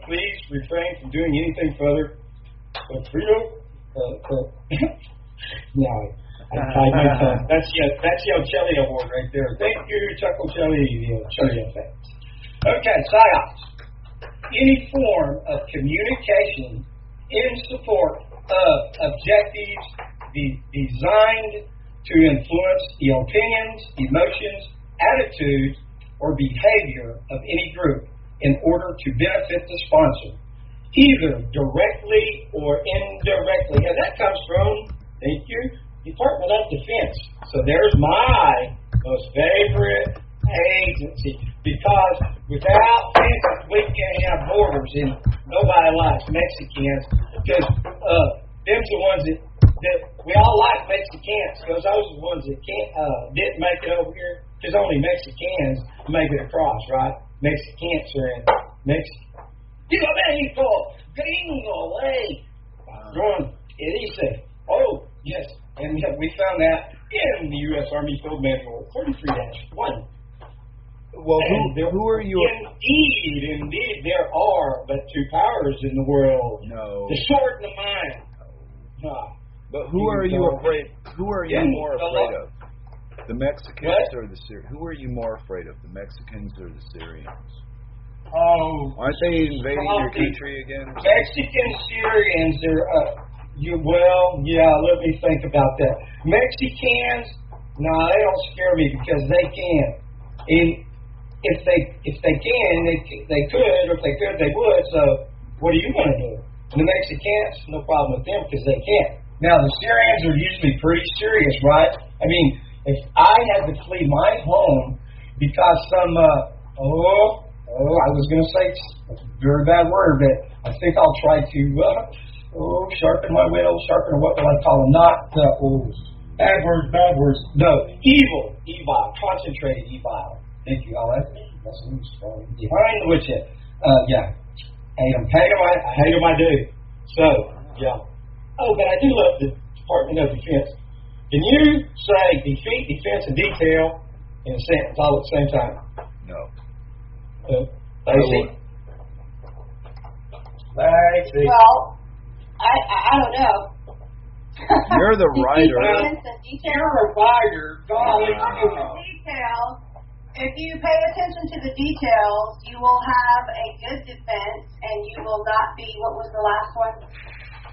Please refrain from doing anything further. No, I made fun. That's your Chelly Award right there. Thank you, Chuckle Chelly, the Chelly effect. Okay, PSYOPs. Any form of communication in support of objectives designed to influence the opinions, emotions, attitudes, or behavior of any group in order to benefit the sponsor, either directly or indirectly. And that comes from, thank you, Department of Defense. So there's my most favorite agency, because without fences we can't have borders, and nobody likes Mexicans, because them's the ones that we all like Mexicans, because those are the ones that didn't make it over here, because only Mexicans make it across, right? Mexicans are in Mexico. Viva Mexico! Gringo, hey! Run, it is safe. Oh, yes. And we found that in the U.S. Army Field Manual 43-1. Well, who are you? Indeed, there are but two powers in the world: No. the sword and the mind. But who are you afraid? Who are you more afraid of? The Mexicans or the Syrians? Who are you more afraid of? The Mexicans or the Syrians? Oh, Aren't they invading your country again? Mexican Syrians are. Let me think about that. Mexicans, no, they don't scare me because they can. And if they can, they could, or if they could, they would. So what are you going to do? And the Mexicans, no problem with them because they can't. Now the Syrians are usually pretty serious, right? I mean, if I had to flee my home because some I was going to say a very bad word, but I think I'll try to sharpen my whittle, what will I call them? Not bad words. No, evil, concentrated evil. Thank you, Alex. That's strong. Behind the woodshed. Yeah. Hate them, I do. So, yeah. Oh, but I do love the Department of Defense. Can you say defeat, defense, and detail in a sentence all at the same time? No. Lacey? Well, I don't know. You're the writer. You're a writer. Golly. Details. If you pay attention to the details, you will have a good defense, and you will not be. What was the last one?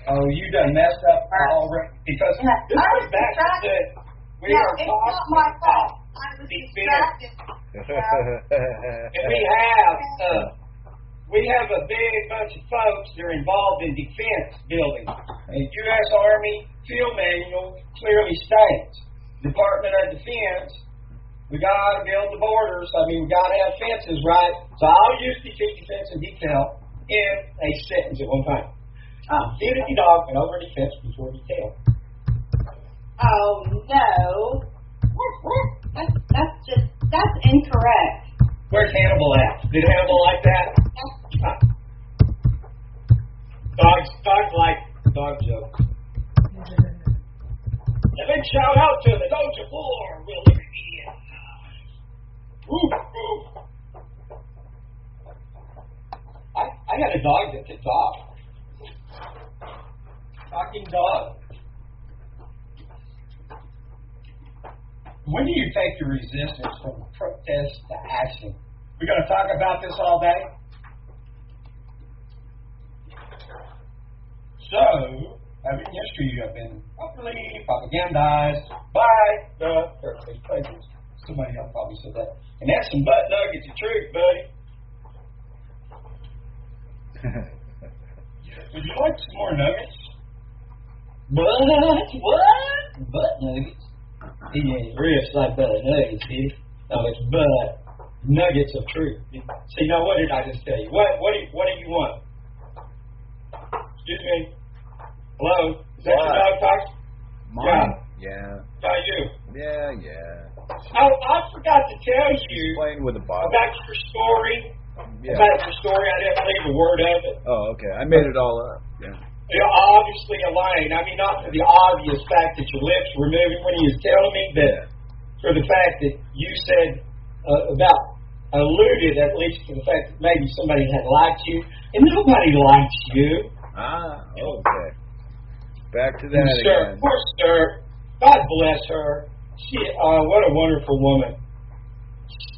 Oh, you done messed up already because this was back to we are it's not my fault. I was distracted. And we have a big bunch of folks that are involved in defense building. And U.S. Army Field Manual clearly states, Department of Defense, we got to build the borders. I mean, we got to have fences, right? So I'll use defeat, defense, and detail. in a sentence at one time. Oh. Beauty dog went over the fence before the tail. Oh no. That's incorrect. Where's Hannibal at? Did Hannibal like that? Dogs like dog jokes. And then shout out to the dogs of war, will there be woof, woof. I got a dog that can talk. Talking dog. When do you take your resistance from protest to action? We're going to talk about this all day. So, having history, you have been properly propagandized by the Fairfax Papers. Somebody else probably said that. And that's some butt nuggets of truth, buddy. Would you like some more nuggets? What? Butt nuggets? He ain't rich like butt nuggets, see? No, it's butt nuggets of truth. See, now what did I just tell you? What do you want? Excuse me? Hello? Is that your dog talking? Mine? Yeah. How are you? Yeah. I forgot to tell you Playing with a bottle. about your story. Yeah. About your story. I didn't believe a word of it. Oh, okay. I made it all up. Yeah. You're obviously lying. I mean, not for the obvious fact that your lips were moving when you was telling me, but for the fact that you said alluded at least to the fact that maybe somebody had liked you, and nobody likes you. Okay. Back to that again. Poor sir. God bless her. She, what a wonderful woman.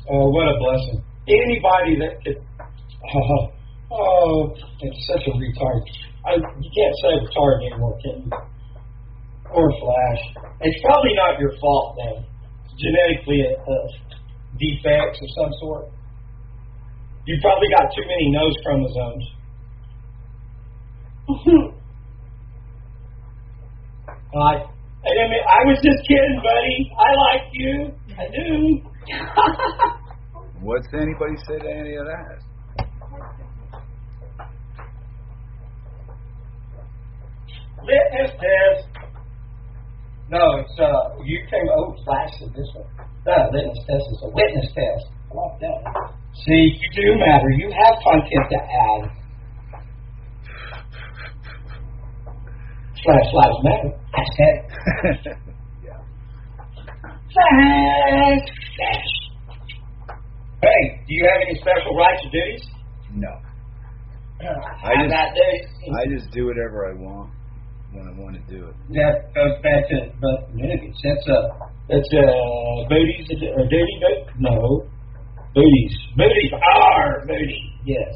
What a blessing. Anybody that could, it's such a retard. You can't say retard anymore, can you? Or flash. It's probably not your fault, then. It's genetically defects of some sort. You probably got too many nose chromosomes. I was just kidding, buddy. I like you. I do. What's anybody say to any of that? Litmus test. No, it's you came flash to this one. No, litmus test is a witness test. I like that. See, you do matter. You have content to add. Flash lives matter. Hashtag. Yeah. Flash. Hey, do you have any special rights or duties? No. I just do whatever I want when I want to do it. That goes back to but nuggets. That's booties or duty? No. Booties. Booties are booty. Yes.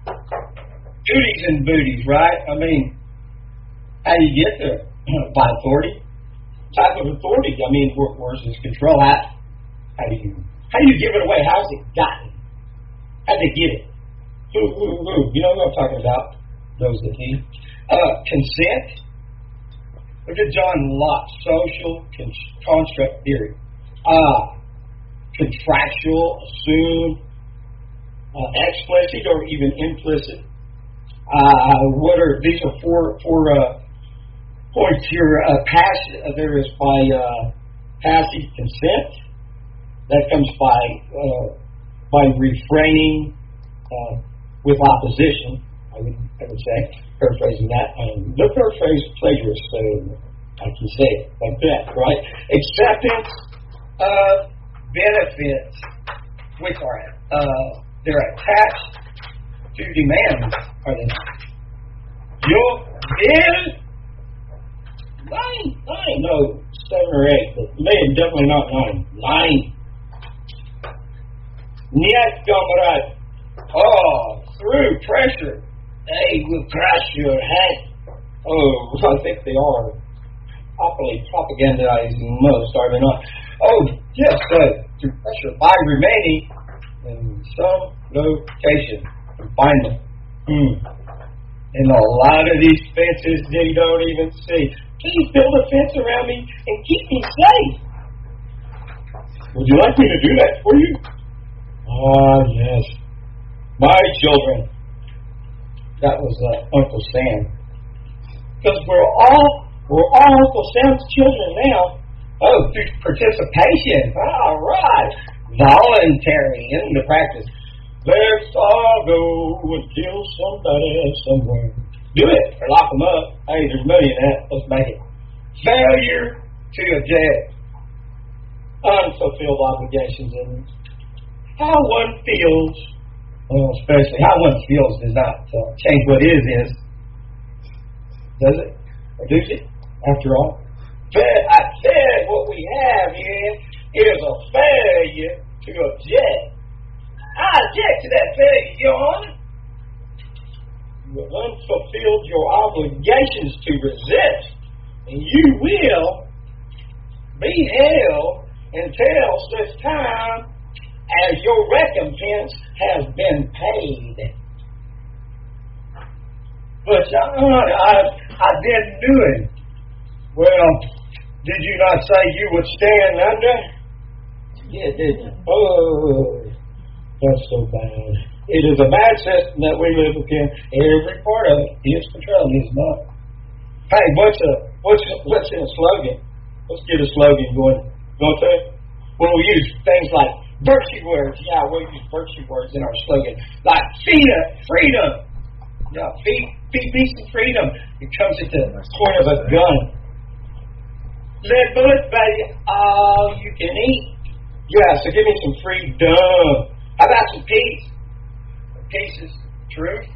Duties and booties, right? I mean, how do you get there? By authority? Type of authority. I mean, where's this control at? How do you give it away? How's it gotten? How'd they get it? Who? You know what I'm talking about? Those that need. Consent. Look at John Locke's social construct theory. Contractual, assumed, explicit, or even implicit. These are four points here. There is by passive consent. That comes by refraining with opposition. I would say, paraphrasing that. The paraphrase plagiarist, so I can say it like that, right? Acceptance of benefits, which are they're attached to demands. Are they? Your bill. 9, no, 7 or 8, but maybe definitely not 9. Niet, comrade. Through pressure, they will crush your head. I think they are properly propagandizing most, are they not? Yes, through pressure by remaining in some location, confinement. And a lot of these fences they don't even see. Please build a fence around me and keep me safe. Would you like me to do that for you? Yes. My children, That was Uncle Sam. Because we're all Uncle Sam's children now. Oh, through participation. All right. Voluntary in the practice. Let's all go and kill somebody somewhere. Do it or lock them up. Hey, there's money in that. Let's make it. Failure to object. Unfulfilled obligations and how one feels, well, especially how one feels does not change what is. Does it? Or does it? After all, I said what we have here is a failure to object. I object to that failure, Your Honor. You have unfulfilled your obligations to resist, and you will be held until such time as your recompense has been paid. But Your Honor, I didn't do it. Well, did you not say you would stand under? Yeah, did you? Oh, that's so bad. It is a bad system that we live within. Every part of it is controlled, is not. Hey, what's in a slogan? Let's get a slogan going. Don't they? We'll use things like virtue words. Yeah, we'll use virtue words in our slogan. Like freedom. Yeah, feed peace and freedom. It comes at the point of a gun. Lead bullets, baby, all you can eat. Yeah, so give me some freedom. How about some peace? Peace is truth.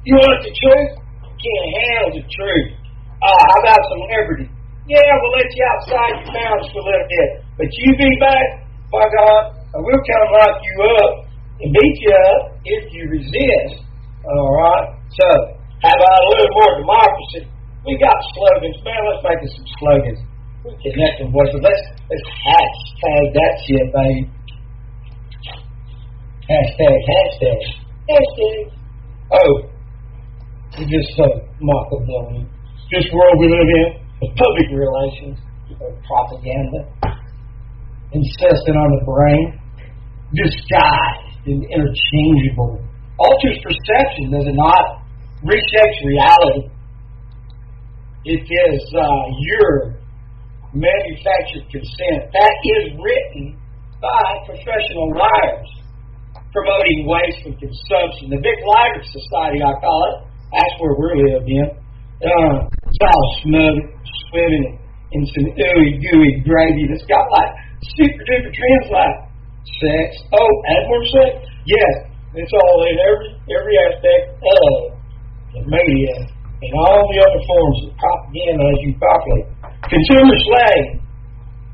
You want the truth? You can't handle the truth. How about some liberty? Yeah, we'll let you outside your bounds for a little bit. But you be back, by God, and we'll come lock you up and beat you up if you resist. All right? So, how about a little more democracy? We got slogans. Man, let's make us some slogans. We connect them, boys. So let's hashtag that shit, baby. Hashtag. Oh, we just mock them. This world we live in, of public relations, of propaganda, insistent on the brain, disguised and interchangeable, alters perception, does it not? Reshapes reality. It is your manufactured consent that is written by professional liars promoting waste and consumption. The big liar society, I call it. That's where we're living in. It's all swimming in some ooey gooey gravy that's got like super duper trends like sex. Oh, and more sex? Yes, it's all in every aspect of the media and all the other forms of propaganda as you populate. Consumer slang.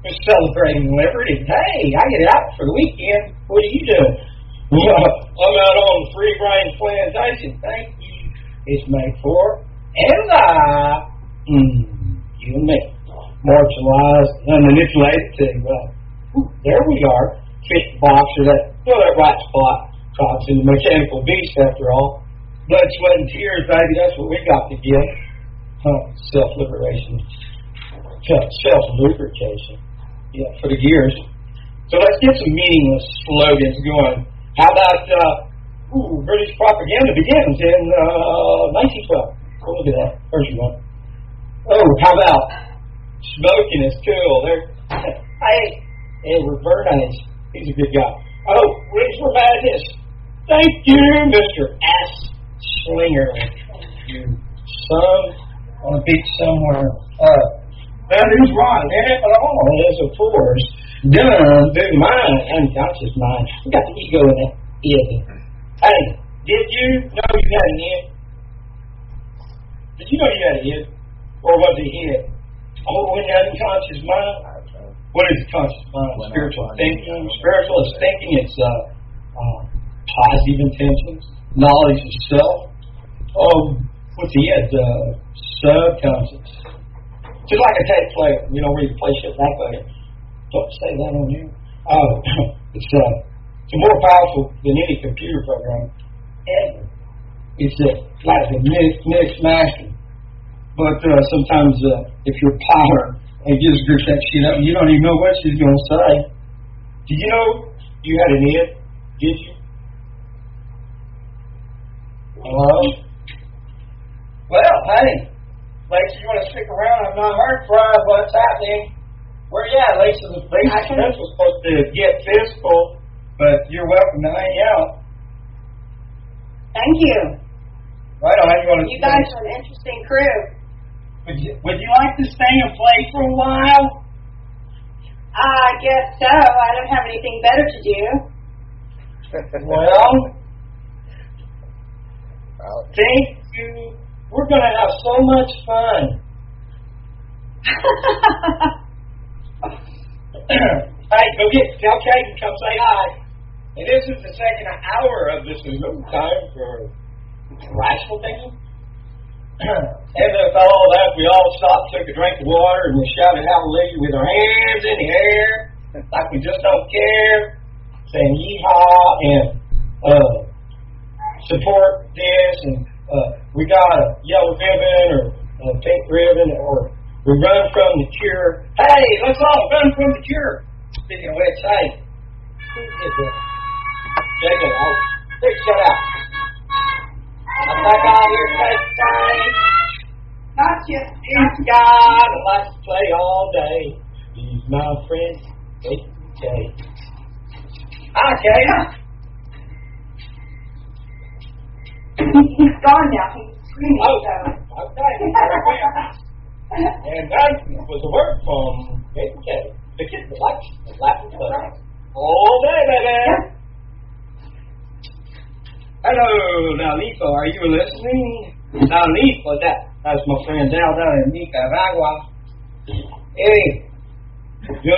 We're celebrating liberty. Hey, I get out for the weekend. What are you doing? I'm out on the free range plantation. Thank you. It's made for and you and me. Marginalized and manipulated to there we are. Fit the box or that right spot. Cops in the mechanical beast after all. Blood, sweat, and tears, baby, that's what we got to give. Self-liberation. Self-lubrication. Yeah, for the gears. So let's get some meaningless slogans going. How about, British propaganda begins in 1912. Oh, look at that. First one. Oh, how about smoking is cool. Edward Bernays. He's a good guy. Oh, Reefer Madness. Thank you, Mr. Ass Slinger. You son on a beach somewhere. That is right. And all is, of course, done through mind, unconscious mind. We got the ego in that id. Hey, did you know you had an id? Did you know you had an id? Or was it id? Oh, when you had unconscious mind? What is conscious mind? Spiritual thinking. Spiritual is thinking. It's positive intentions, knowledge of self. What's the id? Subconscious. Just like a tape player, where you play shit back on it. Don't say that on you. It's more powerful than any computer program ever. It's like a mix master. But sometimes if you're power and just group that shit up, you don't even know what she's going to say. Did you know you had an id? Did you? Hello? Hey, Lacey, you want to stick around? I've not heard from what's happening. Where you at, Lacey? Lacey Smith was supposed to get physical, but you're welcome to hang out. Thank you. Right on. You guys are an interesting crew. Would you like to stay and play for a while? I guess so. I don't have anything better to do. Well, thank you. We're going to have so much fun. Hey, tell Kate to come say hi. And this is the second hour of this time for rational thinking. And with all that, we all stopped, took a drink of water, and we shouted hallelujah with our hands in the air, like we just don't care, saying yeehaw and support this, and we got a yellow ribbon or a pink ribbon, or we run from the cure. Hey, let's all run from the cure. Speaking of which, hey, Jacob, big shout out. I'm back out here today. Gotcha. He's God who likes to play all day. He's my friend, Kate. Hi, Kate. He's gone now. He's screaming. Oh, okay. And that was a word from Kate. The kid that likes to laugh and play all day, baby. Hello, Nalito. Are you listening? Nalito, that's my friend down in Nicaragua. Hey, you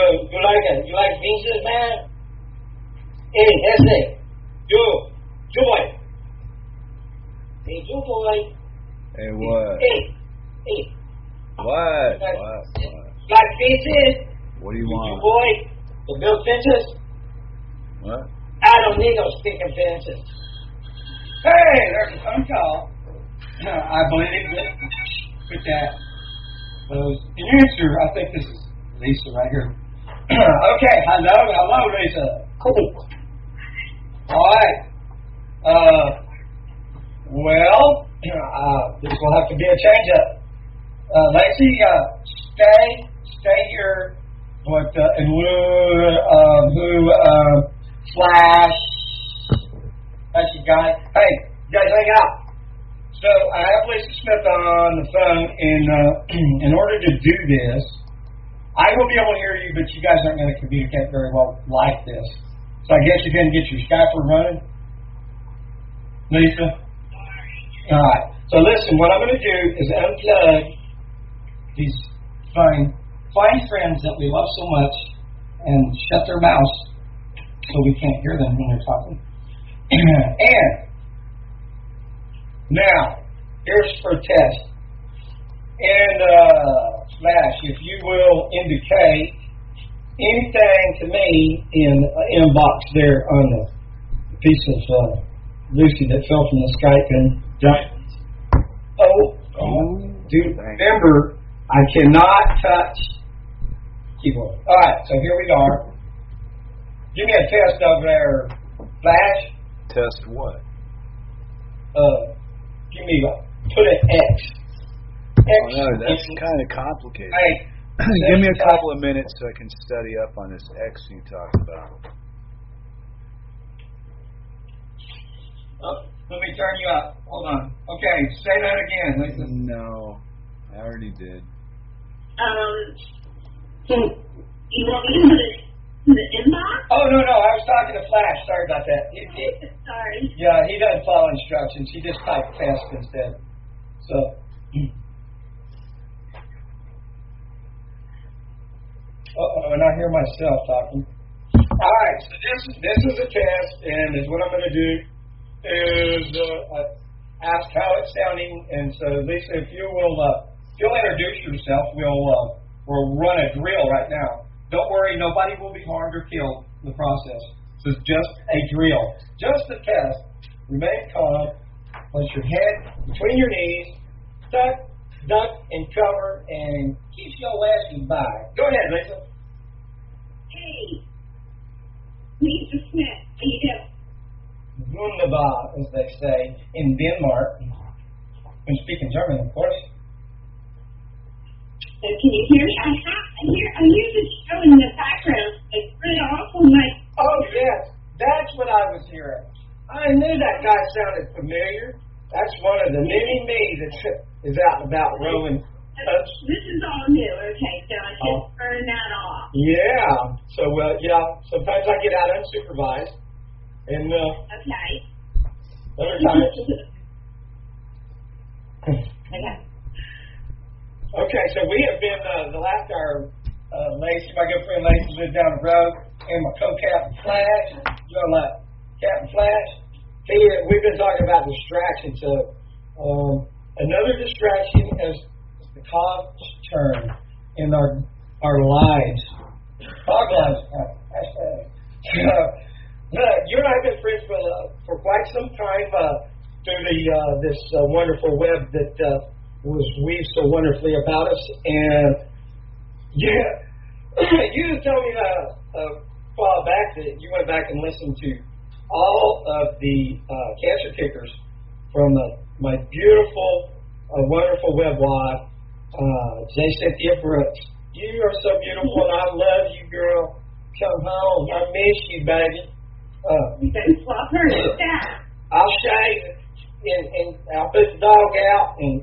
like beans, man? Hey, that's it. You boy. Hey, you boy. Hey, what? Hey. What? Like fences? What do you want? You boy, to build fences? What? I don't need no stinking fences. Hey, there's a phone call. I believe that with that. The answer, I think this is Lisa right here. Okay, hello, Lisa. Cool. All right. Well, this will have to be a change-up. Lacey, stay here. But in lieu of Flash. That's you guys. Hey, you guys hang out. So I have Lacey Smith on the phone, and in order to do this, I will be able to hear you, but you guys aren't going to communicate very well like this. So I guess you're going to get your Skyper running, Lisa. All right. So listen, what I'm going to do is unplug these fine friends that we love so much, and shut their mouths so we can't hear them when they're talking. And now, here's for a test. And Flash, if you will indicate anything to me in the inbox there on the piece of Lucy that fell from the Skype and giant. Dude, remember, I cannot touch keyboard. All right, so here we are. Give me a test over there, Flash. Test what? Give me put an X. Oh, no, that's kind of complicated. Hey, give me a couple of minutes so I can study up on this X you talked about. Let me turn you up. Hold on. Okay, say that again, Lisa. No, I already did. You want me to put it in the inbox? Oh, no, I was talking to Flash. Sorry about that. Sorry. Yeah, he doesn't follow instructions. He just typed test instead. So. And I hear myself talking. All right, so this is a test, and what I'm going to do is ask how it's sounding. And so, Lisa, if you'll introduce yourself, we'll run a drill right now. Don't worry, nobody will be harmed or killed in the process. This is just a drill, just a test. Remain calm. Place your head between your knees. Duck, and cover, and keep your asses by. Go ahead, Lisa. Hey, Lisa Smith, how you doing? Wunderbar, as they say in Denmark. when speaking German, of course. So can you hear me? I hear the show in the background. It's really awful. Oh, yes. That's what I was hearing. I knew that guy sounded familiar. That's one of the mini-me that is out and about roaming. This is all new. Okay, so I should turn that off. Yeah. So, sometimes I get out unsupervised. And, okay. Other times. Okay. Okay, so we have been, the last hour, Lacey, my good friend Lacey lived down the road, and my co-Captain Flash, you know, like Captain Flash. We've been talking about distractions. So, another distraction is the cogs turn in our lives. Cog lives. Look, you and I have been friends for quite some time through this wonderful web that was weaved so wonderfully about us. And you told me a while back that you went back and listened to all of the cancer kickers from my beautiful, wonderful web wife, TiNTfRT. You are so beautiful, and I love you, girl. Come home. I miss you, baby. You can swap her down. I'll shave and I'll put the dog out, and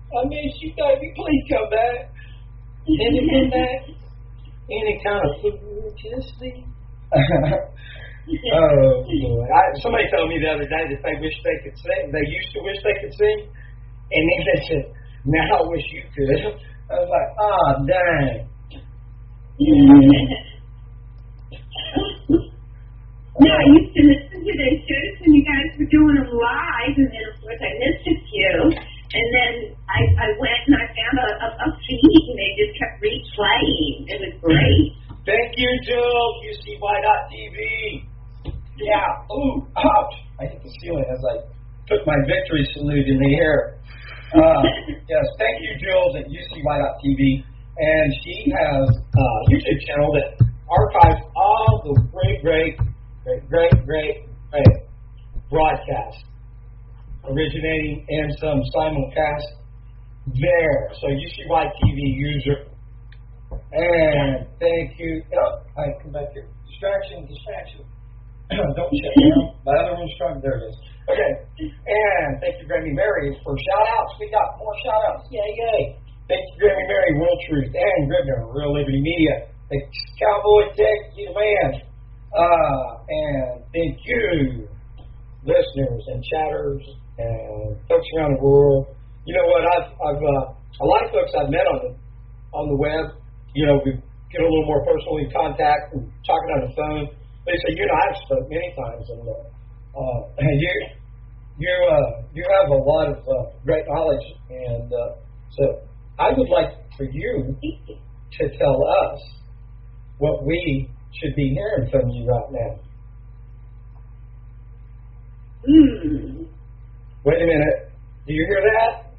I miss you, baby. Please come back. Can you come back? Any kind of food, kiss me. Oh boy! Somebody told me the other day that they wish they could sing. They used to wish they could sing, and then they said, "Now I wish you could." I was like, "Ah, dang." No, I used to listen to those shows when you guys were doing them live, and then of course I missed a few. And then I went and I found a feed, and they just kept replaying. It was great. Thank you, Jill. UCY.TV. Yeah. Ooh, ouch. I hit the ceiling as I took my victory salute in the air. Yes, thank you, Jill, at UCY.TV. And she has a YouTube channel that archives all the great broadcasts originating and some simulcast there. So UCY TV user. And thank you. Oh, I come back here. Distraction. Don't shut down. My other one's strong. There it is. Okay. And thank you, Grammy Mary, for shout outs. We got more shout outs. Yay. Thank you, Grammy Mary, World Truth, and Gribner, Real Liberty Media. Thanks, Cowboy Tech, you the man. And thank you, listeners and chatters and folks around the world. You know what? I've a lot of folks I've met on the web. You know, we get a little more personally in contact and talking on the phone. They say, you know, I've spoke many times, and you have a lot of great knowledge, and so I would like for you to tell us what we should be hearing from you right now. Wait a minute. Do you hear that?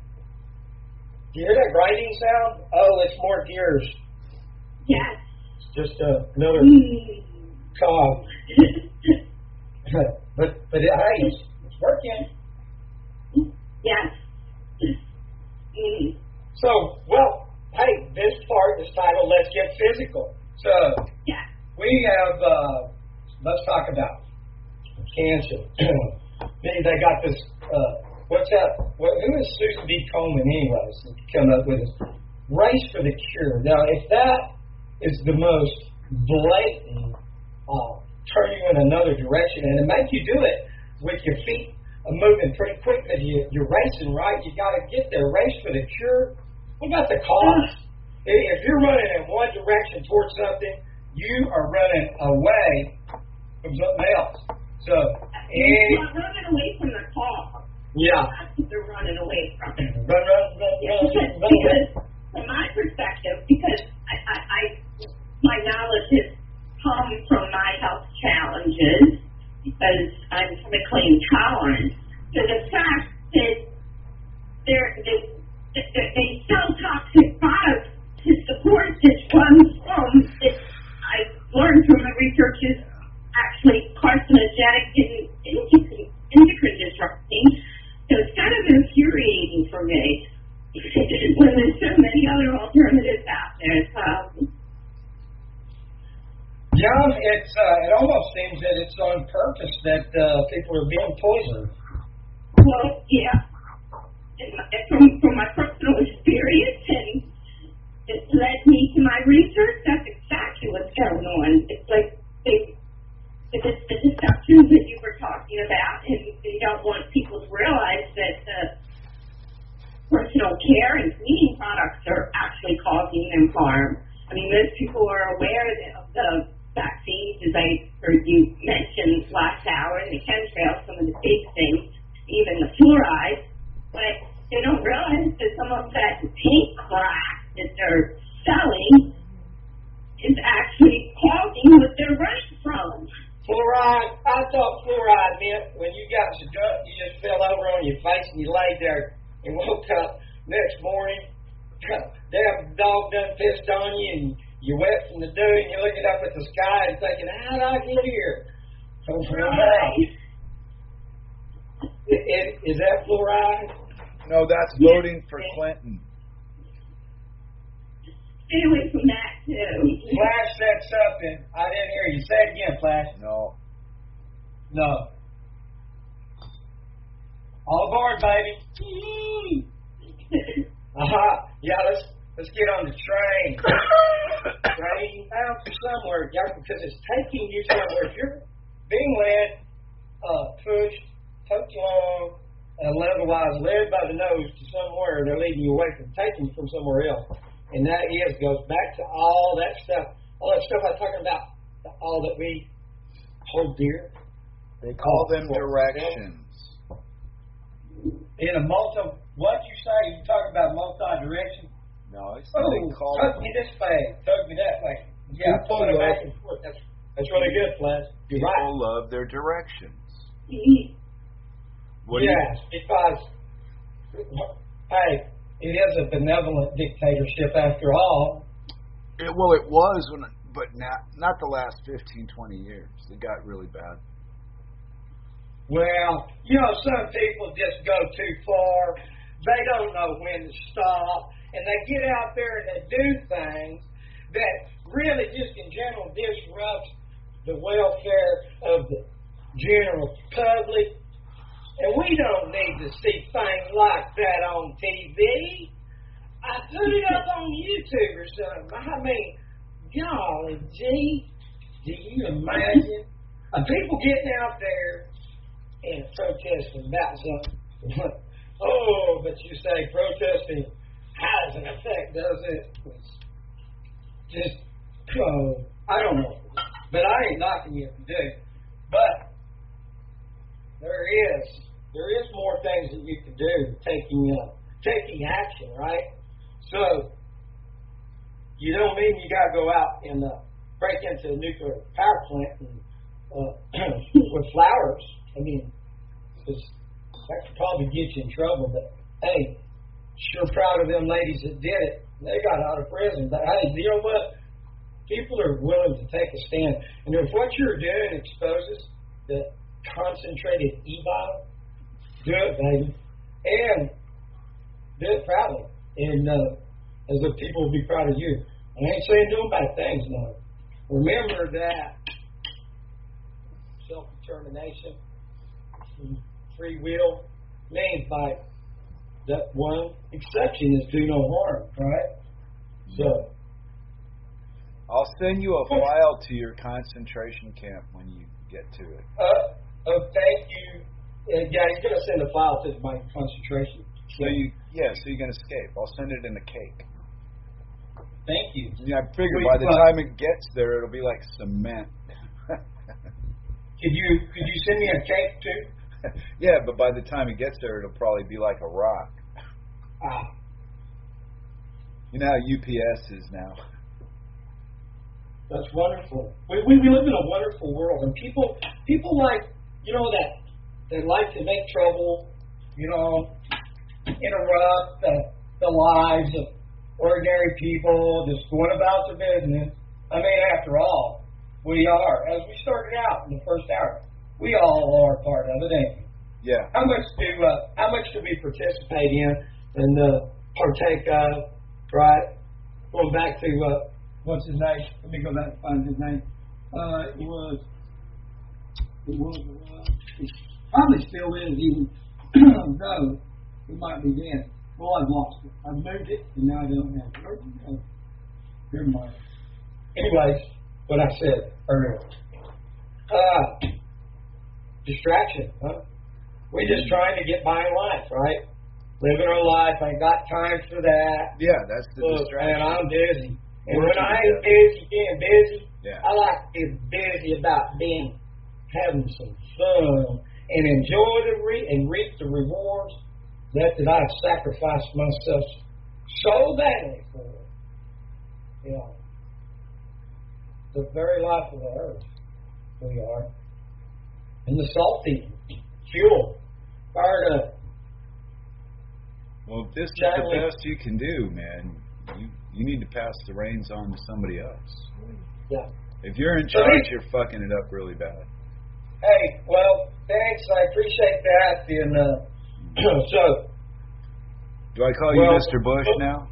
Do you hear that grinding sound? Oh, it's more gears. Yes. It's just another cog. but hey, it's working. Yes. So, well, hey, this part is titled "Let's Get Physical." So, yeah. We have. Let's talk about cancer. They got this. What's that? Who is Susan B. Komen, anyways? Come up with this race for the cure. Now, if that is the most blatant, turn you in another direction, and it make you do it with your feet moving pretty quick because you're racing, right? You got to get there. Race for the cure. What about the cost? If you're running in one direction towards something, you are running away from something else. So, you're running away from the cause. Yeah. That's what they're running away from. Run. Because from my perspective, because I my knowledge has come from my health challenges, because I'm chemically intolerant. So the fact that they sell toxic products to support this one form that I learned from my research is actually carcinogenic and endocrine disrupting. So it's kind of infuriating for me when there's so many other alternatives out there. So. Yeah, it almost seems that it's on purpose that people are being poisoned. Well, yeah. From my personal experience, and it led me to my research, that's exactly what's going on. It's like the deceptions that you were talking about, and they don't want people to realize that personal care and cleaning products are actually causing them harm. I mean, most people are aware of the vaccines, as I heard you mention last hour, and the chemtrails, some of the big things, even the fluoride, but they don't realize that some of that paint crack that they're selling is actually causing what they're running from. Fluoride, I thought fluoride meant when you got so drunk, you just fell over on your face and you laid there and woke up next morning, damn dog done pissed on you and you're wet from the dew and you're looking up at the sky and thinking, how did I get here? Right. Is that fluoride? No, that's voting for Clinton. Stay away from that, too. Flash said something. I didn't hear you. Say it again, Flash. No. All aboard, baby. Yeah, let's get on the train. Train bound for somewhere, yeah, because it's taking you somewhere. If you're being led, pushed, poked along, and otherwise led by the nose to somewhere, they're leading you away from taking you from somewhere else. And that goes back to all that stuff I was talking about, all that we hold dear. They call them directions. In a what you say? You talking about multi-direction? No, it's tug me this way, tug me that way. Yeah, pulling it back and forth. That's really good, Flash. You're right. People love their directions. Because hey, it is a benevolent dictatorship after all. It was, but not the last 15, 20 years. It got really bad. Well, some people just go too far. They don't know when to stop. And they get out there and they do things that really just in general disrupts the welfare of the general public. And we don't need to see things like that on TV. I put it up on YouTube or something. I mean, golly gee, do you imagine? People getting out there and protesting about something. Oh, but you say protesting has an effect, does it? It's just, I don't know. But I ain't knocking you if you do. But there is more things that you can do taking action, right? So you don't mean you got to go out and break into a nuclear power plant and, with flowers. I mean, because that could probably get you in trouble. But hey, sure proud of them ladies that did it. They got out of prison. But hey, you know what? People are willing to take a stand. And if what you're doing exposes the concentrated evil, do it, baby. And do it proudly. And as if people will be proud of you. I ain't saying doing bad things, no. Remember that self-determination and free will means by that one exception is do no harm, right? So I'll send you a file to your concentration camp when you get to it. Thank you. Yeah, he's going to send a file to my concentration. So you're going to escape. I'll send it in a cake. Thank you. Yeah, I figure by the time it gets there, it'll be like cement. Could you send me a cake too? Yeah, but by the time it gets there, it'll probably be like a rock. You know how UPS is now. That's wonderful. We live in a wonderful world, and people like that like to make trouble, interrupt the lives of ordinary people, just going about their business. I mean, after all, we are, as we started out in the first hour, we all are part of it, ain't we? Yeah. How much do we participate in and partake of? Right. Going back to what's his name? Let me go back and find his name. It was probably still is even though it might be dead. Well, I've lost it. I've moved it and now I don't have it. Where'd it go? Never mind. Anyways, what I said earlier. Distraction, huh? We're just trying to get by in life, right? Living our life. I ain't got time for that. Yeah, that's the distraction. And I'm busy. And when I ain't busy, being busy, yeah. I like to be busy about having some fun and enjoy and reap the rewards that I've sacrificed myself so badly for. You know, the very life of the earth we are. And the salty fuel fired up. Well, if this is the best you can do, man, you need to pass the reins on to somebody else. Yeah. If you're in charge, you're fucking it up really bad. Hey, well, thanks. I appreciate that. And so, do I call you Mr. Bush now?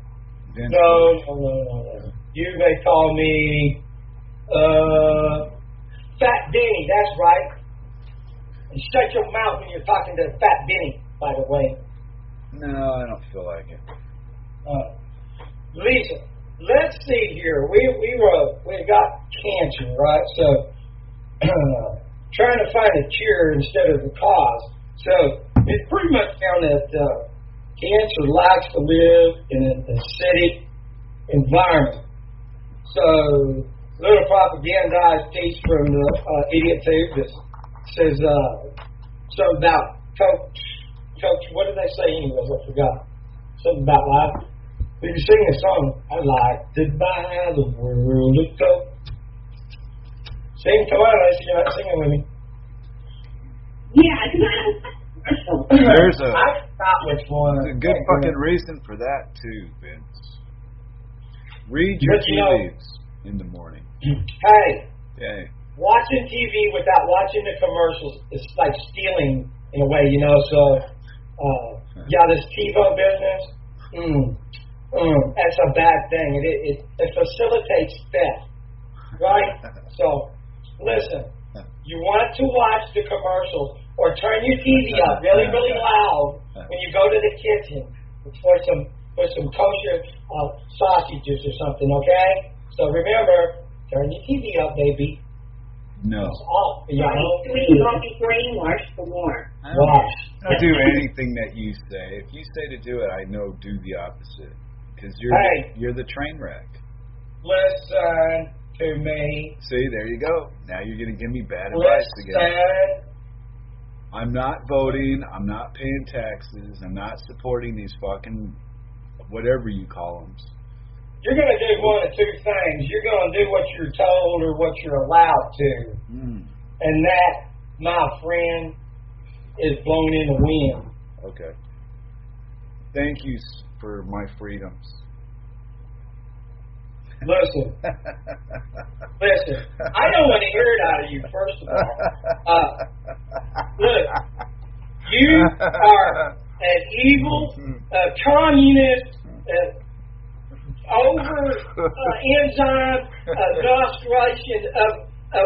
Vince No. You may call me Fat Benny. That's right. And shut your mouth when you're talking to Fat Benny. By the way. No, I don't feel like it. Lisa, let's see here. We got cancer, right? So trying to find a cure instead of the cause. So it's pretty much found that cancer likes to live in an acidic environment. So little propagandized piece from the Idiot Tube that says something about Coach, what did they say anyways? I forgot. Something about life. We can sing a song. I like to buy the world of Coke. Sing, come on, Lacey, you're not singing with me. Yeah, because There's I forgot which one. There's a good fucking reason for that too, Vince. Read your tea leaves in the morning. Hey. Watching TV without watching the commercials is like stealing in a way, So, this TiVo business, that's a bad thing. It facilitates theft, right? So, listen, you want to watch the commercials or turn your TV up really, really loud when you go to the kitchen for some kosher sausages or something, okay? So remember, turn your TV up, baby. No. we won't be brainwashed for more. I don't do anything that you say. If you say to do it, I know do the opposite. Because you're the train wreck. Listen to me. See, there you go. Now you're going to give me bad advice again. I'm not voting. I'm not paying taxes. I'm not supporting these fucking whatever you call them. You're going to do one of two things. You're going to do what you're told or what you're allowed to. And that, my friend, is blown in the wind. Okay. Thank you for my freedoms. Listen. I don't want to hear it out of you, first of all. Look, you are an evil, communist, enzyme adulteration of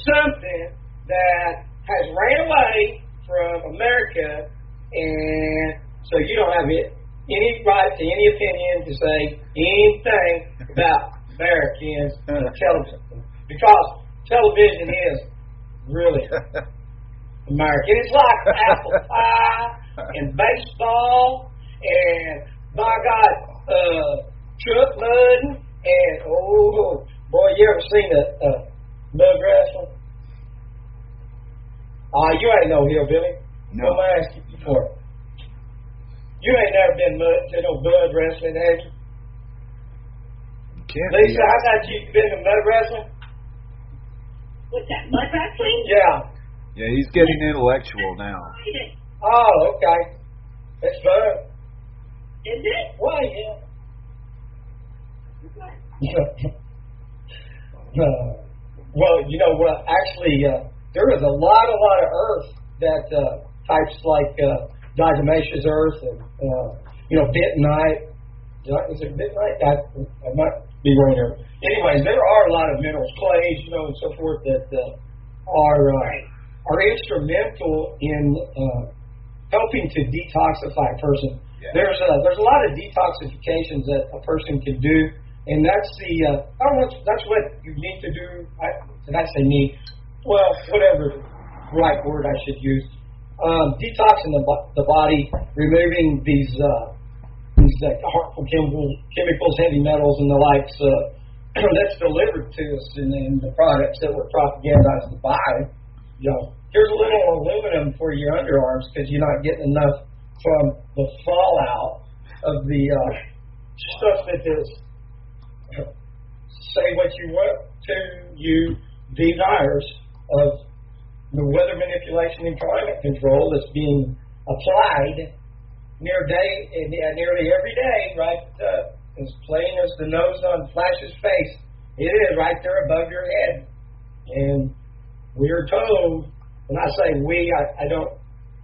something that has ran away from America, and so you don't have any right to any opinion to say anything about Americans on television, because television is really American. It's like apple pie and baseball and by God, truck mudding, and boy, you ever seen a mud wrestling? You ain't no hillbilly. No. I'm asking you for it. You ain't never been to no mud wrestling, have you? Lisa, how about you been to mud wrestling? What's that, mud wrestling? Yeah. Yeah, he's getting intellectual now. Oh, okay. It's fun. Is it? Well, yeah. Well, you know what? Actually, there is a lot of earth that types like diatomaceous earth and bentonite. Is it bentonite? I might be wrong here. Anyways, there are a lot of minerals, clays, and so forth that are instrumental in helping to detoxify a person. Yeah. There's a lot of detoxifications that a person can do, and that's that's what you need to do. Did I say need? Well, whatever right word I should use. Detoxing the body, removing these harmful chemicals, heavy metals, and the likes that's delivered to us in the products that we're propagandized to buy. Here's a little aluminum for your underarms because you're not getting enough from the fallout of the stuff that is, say what you want to, you deniers of the weather manipulation and climate control that's being applied nearly every day, right? As plain as the nose on Flash's face. It is right there above your head. And we're told, when I say we, I don't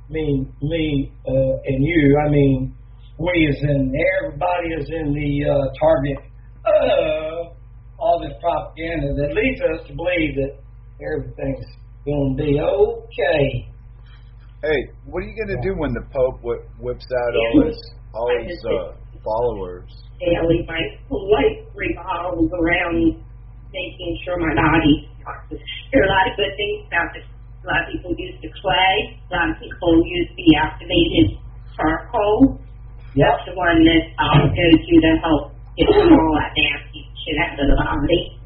mean me and you. I mean we as in everybody is in the target of all this propaganda that leads us to believe that everything's going to be okay. Hey, what are you going to do when the Pope whips out all his followers? Daily, my whole life revolves around making sure my body toxins. There are a lot of good things about this. A lot of people use the clay. A lot of people use the activated charcoal. Yep. That's the one that I'll go to help get all that nasty shit out of the body.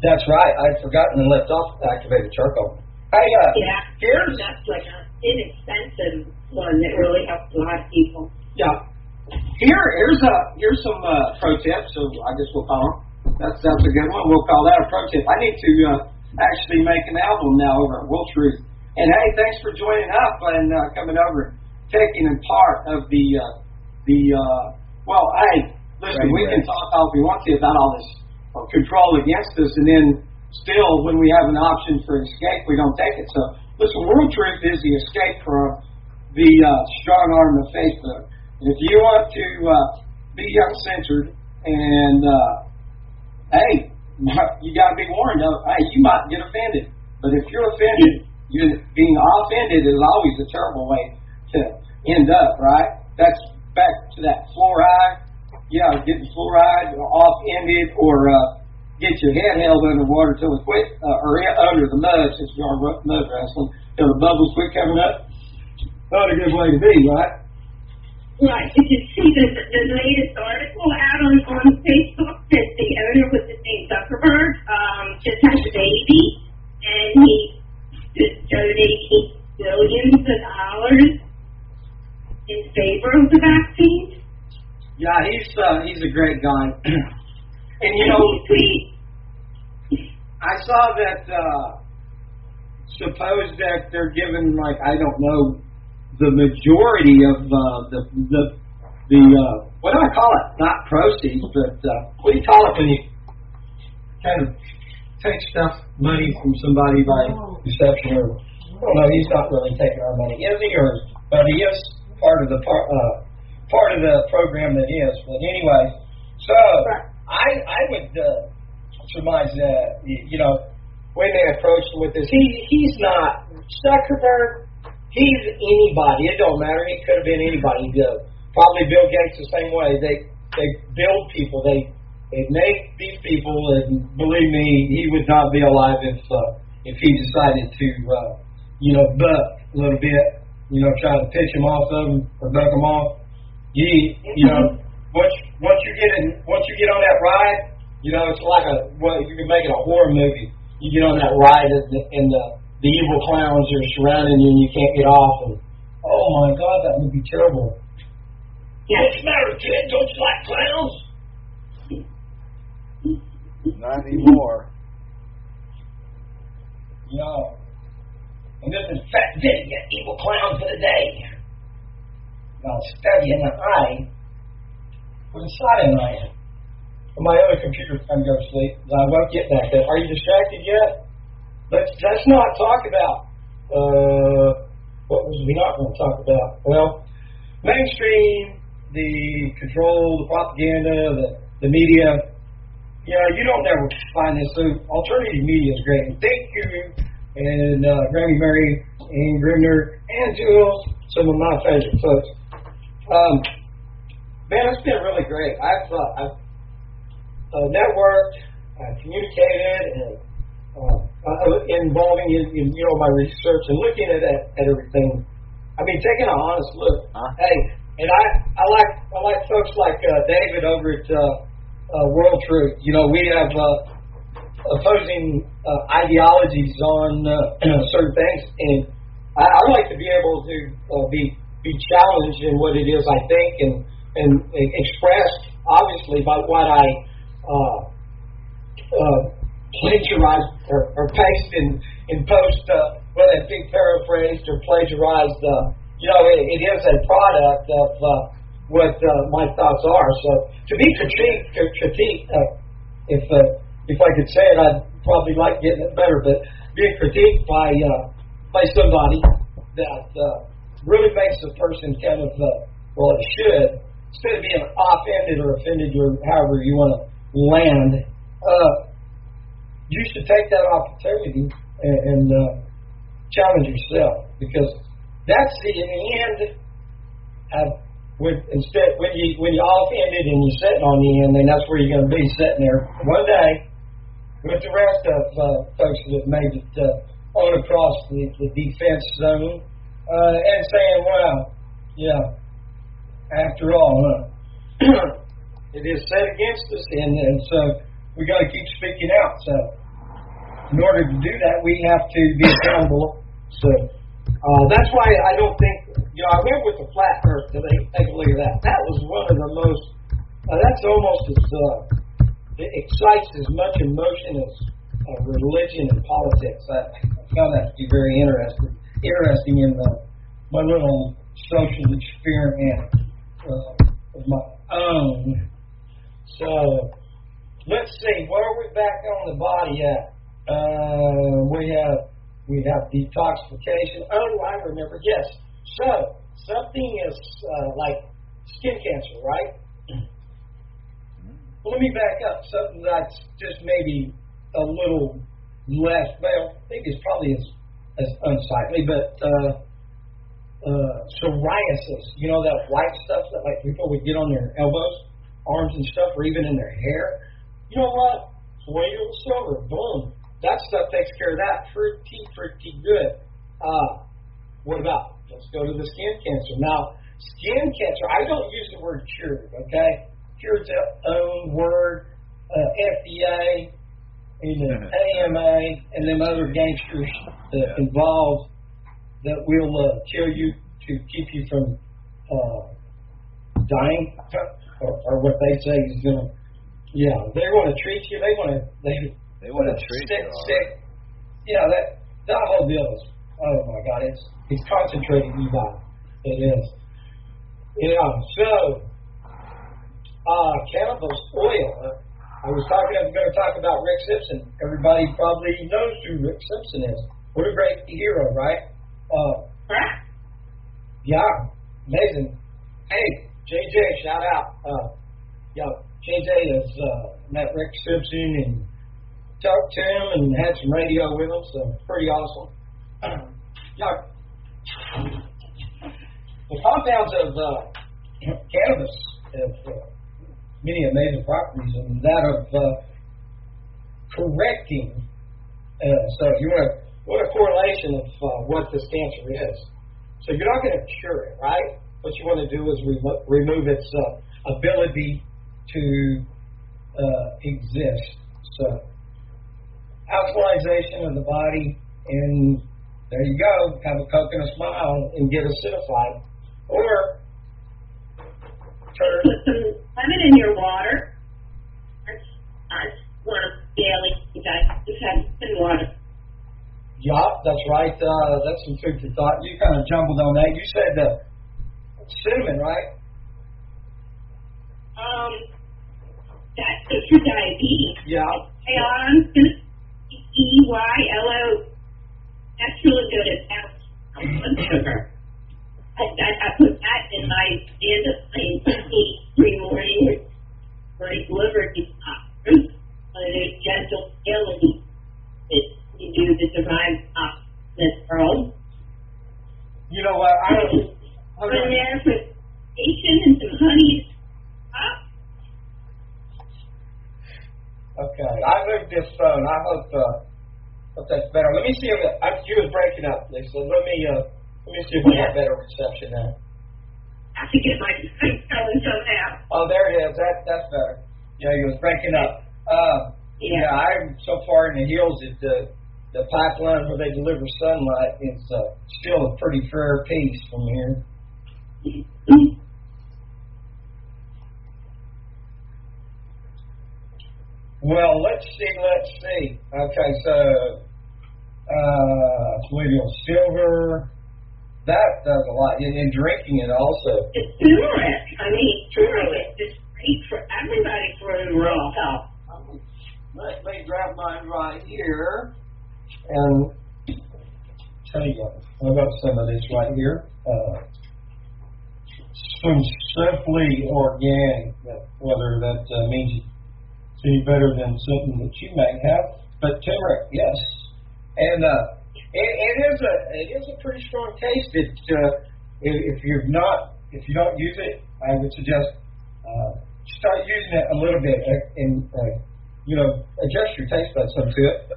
That's right. I'd forgotten and left off activated charcoal. Hey, here's that's like an inexpensive one that really helps a lot of people. Yeah. Here's some pro tips. So I guess we'll call them. That's a good one. We'll call that a pro tip. I need to actually make an album now over at Will Truth. And hey, thanks for joining up and coming over, taking in part of well, hey, listen, we can talk all we want to about all this control against us, and then still, when we have an option for escape, we don't take it. So, listen, World Truth is the escape from the strong arm of Facebook. And if you want to be uncensored, and hey, you got to be warned. Hey, you might get offended, but if you're offended, being offended is always a terrible way to end up. Right? That's back to that fluoride. Yeah, getting fluoride off-ended, or get your head held underwater till it quit, or under the mud, since you are mud wrestling, till the bubbles quit coming up. Not a good way to be, right? Right. Did you see the latest article out on Facebook that the owner, what's his name, Zuckerberg, just had a baby, and he just donated billions of dollars in favor of the vaccine? Yeah, he's a great guy. And I saw that suppose that they're given, like, I don't know, the majority of the what do I call it? Not proceeds, but what do you call it when you kind of take money from somebody by deception? Or, well, no, he's not really taking our money, is he? But he is part of the program that is. But anyway, so I would surmise that when they approach with this, he's not Zuckerberg. He's anybody. It don't matter. He could have been anybody. Probably Bill Gates the same way. They build people. They make these people. And believe me, he would not be alive if he decided to buck a little bit. Try to pitch him off of them or buck them off. Once you get on that ride, it's like you can make it a horror movie. You get on that ride and the evil clowns are surrounding you and you can't get off. And oh my God, that would be terrible. Yeah. What's the matter, kid? Don't you like clowns? Not anymore. No. And this is Fat Vinny, that evil clown for the day. I'll stab you in the eye with a soldering iron. My other computer's trying to go to sleep. I won't get back there. Are you distracted yet? Let's not talk about What was we not going to talk about? Well, mainstream, the control, the propaganda, the media. You know, you don't ever find this. So alternative media is great. And thank you, and Grammy Mary, and Grimner, and Jules, some of my favorite folks. Man, it's been really great. I've networked, communicated, and involving in my research and looking at everything. I mean, taking an honest look. Hey, and I like folks like David over at World Truth. You know, we have opposing ideologies on certain things, and I like to be able to be challenged in what it is I think and expressed obviously by what I plagiarized or paste in post, whether it be paraphrased or plagiarized. It is a product of what my thoughts are. So to be critiqued, if I could say it, I'd probably like getting it better. But being critiqued by somebody that really makes a person kind of it should, instead of being offended or offended or however you want to land, you should take that opportunity and challenge yourself, because that's in the end. When you're offended and you're sitting on the end, then that's where you're going to be, sitting there one day with the rest of folks that have made it on across the defense zone and saying, well, after all, it is set against us, and so we got to keep speaking out. So in order to do that, we have to be accountable. So that's why I don't think, I went with the flat earth today. Take a look at that. That was one of the most, that's almost as, it excites as much emotion as religion and politics. I found that to be very interesting in my little social experiment of my own. So let's see, where are we back on the body at? We have detoxification. Oh, I remember. Yes. So something is like skin cancer, right? Well, let me back up. Something that's just maybe a little less. Well, I think it's probably as unsightly, but psoriasis. You know, that white stuff that like people would get on their elbows, arms and stuff, or even in their hair. You know what? Colloidal silver, boom. That stuff takes care of that pretty good. What about? Let's go to the skin cancer. Now, skin cancer, I don't use the word cured, okay? Cured's its own word, FDA, AMA, and them other gangsters involved that will kill you to keep you from dying, or what they say is going to, they want to treat you, they want to treat you. Sick. Yeah, that whole deal is, oh my God, it's concentrating you by. It is. So cannabis oil. I'm going to talk about Rick Simpson. Everybody probably knows who Rick Simpson is. What a great hero, right? Yeah, amazing. Hey, JJ, shout out. JJ has met Rick Simpson and talked to him and had some radio with him, so pretty awesome. The compounds of cannabis have many amazing properties, and that of correcting. So you want a correlation of what this cancer is. So you're not going to cure it, right? What you want to do is remove its ability to exist. So alkalization of the body, and there you go. Have a Coke and a smile and get acidified. Or put some lemon in your water. That's one of the daily things I just have in water. Yeah, that's right. That's some food for thought. You kind of jumbled on that. You said cinnamon, right? That's good for diabetes. Yeah. EYLO That's really good at blood sugar. I put that in my stand up thing every morning for a liver detox. There's gentle healing that you do to survive this world. You know what? Put in there for station and some honey. Okay, I moved this phone. I hope that's better. Let me see if you was breaking up, Lisa. Let me see if we have better reception now. I have to get my phone somehow. Oh, there it is. That's better. Yeah, you was breaking up. Yeah, I'm so far in the hills that the pipeline where they deliver sunlight is still a pretty fair piece from here. Well, let's see. Okay, so sodium silver, that does a lot. And drinking it also. It's turmeric. I mean, turmeric is great for everybody for rural health. Let me grab mine right here and tell you. I've got some of this right here. Some Simply Organic, whether that means it's any better than something that you may have, but turmeric, yes. And it is a pretty strong taste. If you don't use it, I would suggest start using it a little bit and adjust your taste buds some to it.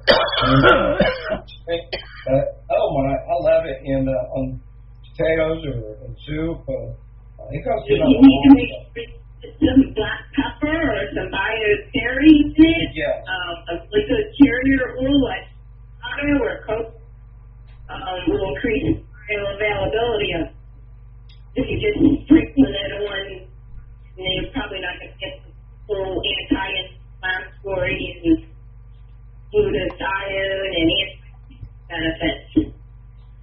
I love it on potatoes or in soup. It goes You need to make some black pepper or some bio-cherries in it. Yeah. A liquid carrier oil like butter or Coke will increase bioavailability of. If you just sprinkle it on, then you're probably not going to get the full anti-inflammatory and glutathione and benefits.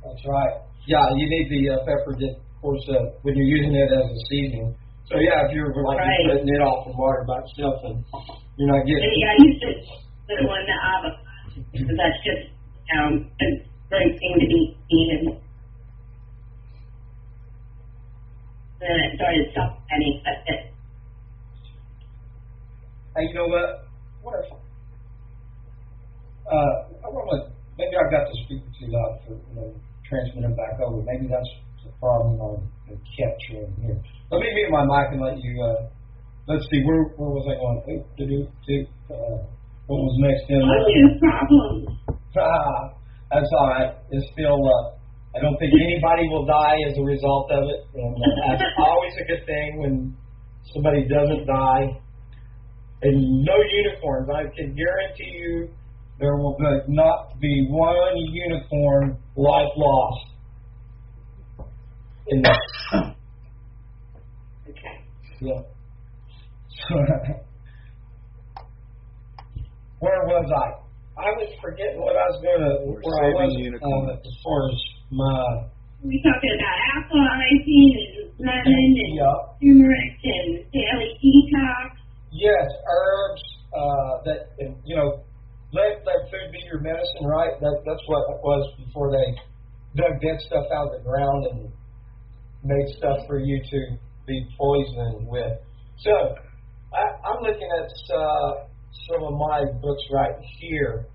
That's right. Yeah, you need the pepper, of course, when you're using it as a seasoning. So yeah, if you're putting it off in water by itself, and you're not getting. And I used to put it on the avocado because that's just a great thing to be eaten. Then I started supplementing it. Hey, you know what? What if maybe I've got the speaker too loud for transmitting back over. Maybe that's the problem on the capture in here. Let me mute my mic and let you. Let's see, where was I going? What was next in? What's your problem? That's all right. It's still. I don't think anybody will die as a result of it, and that's always a good thing when somebody doesn't die. And no unicorns. I can guarantee you there will not be one unicorn life lost in this. Okay. Yeah. Where was I? I was forgetting what I was going to. Where I was as far as my. We're talking about apple icing and lemon and turmeric and daily detox. Yes, herbs. Let food be your medicine, right? That's what it was before they dug dead stuff out of the ground and made stuff for you to be poisoned with. So I'm looking at some of my books right here.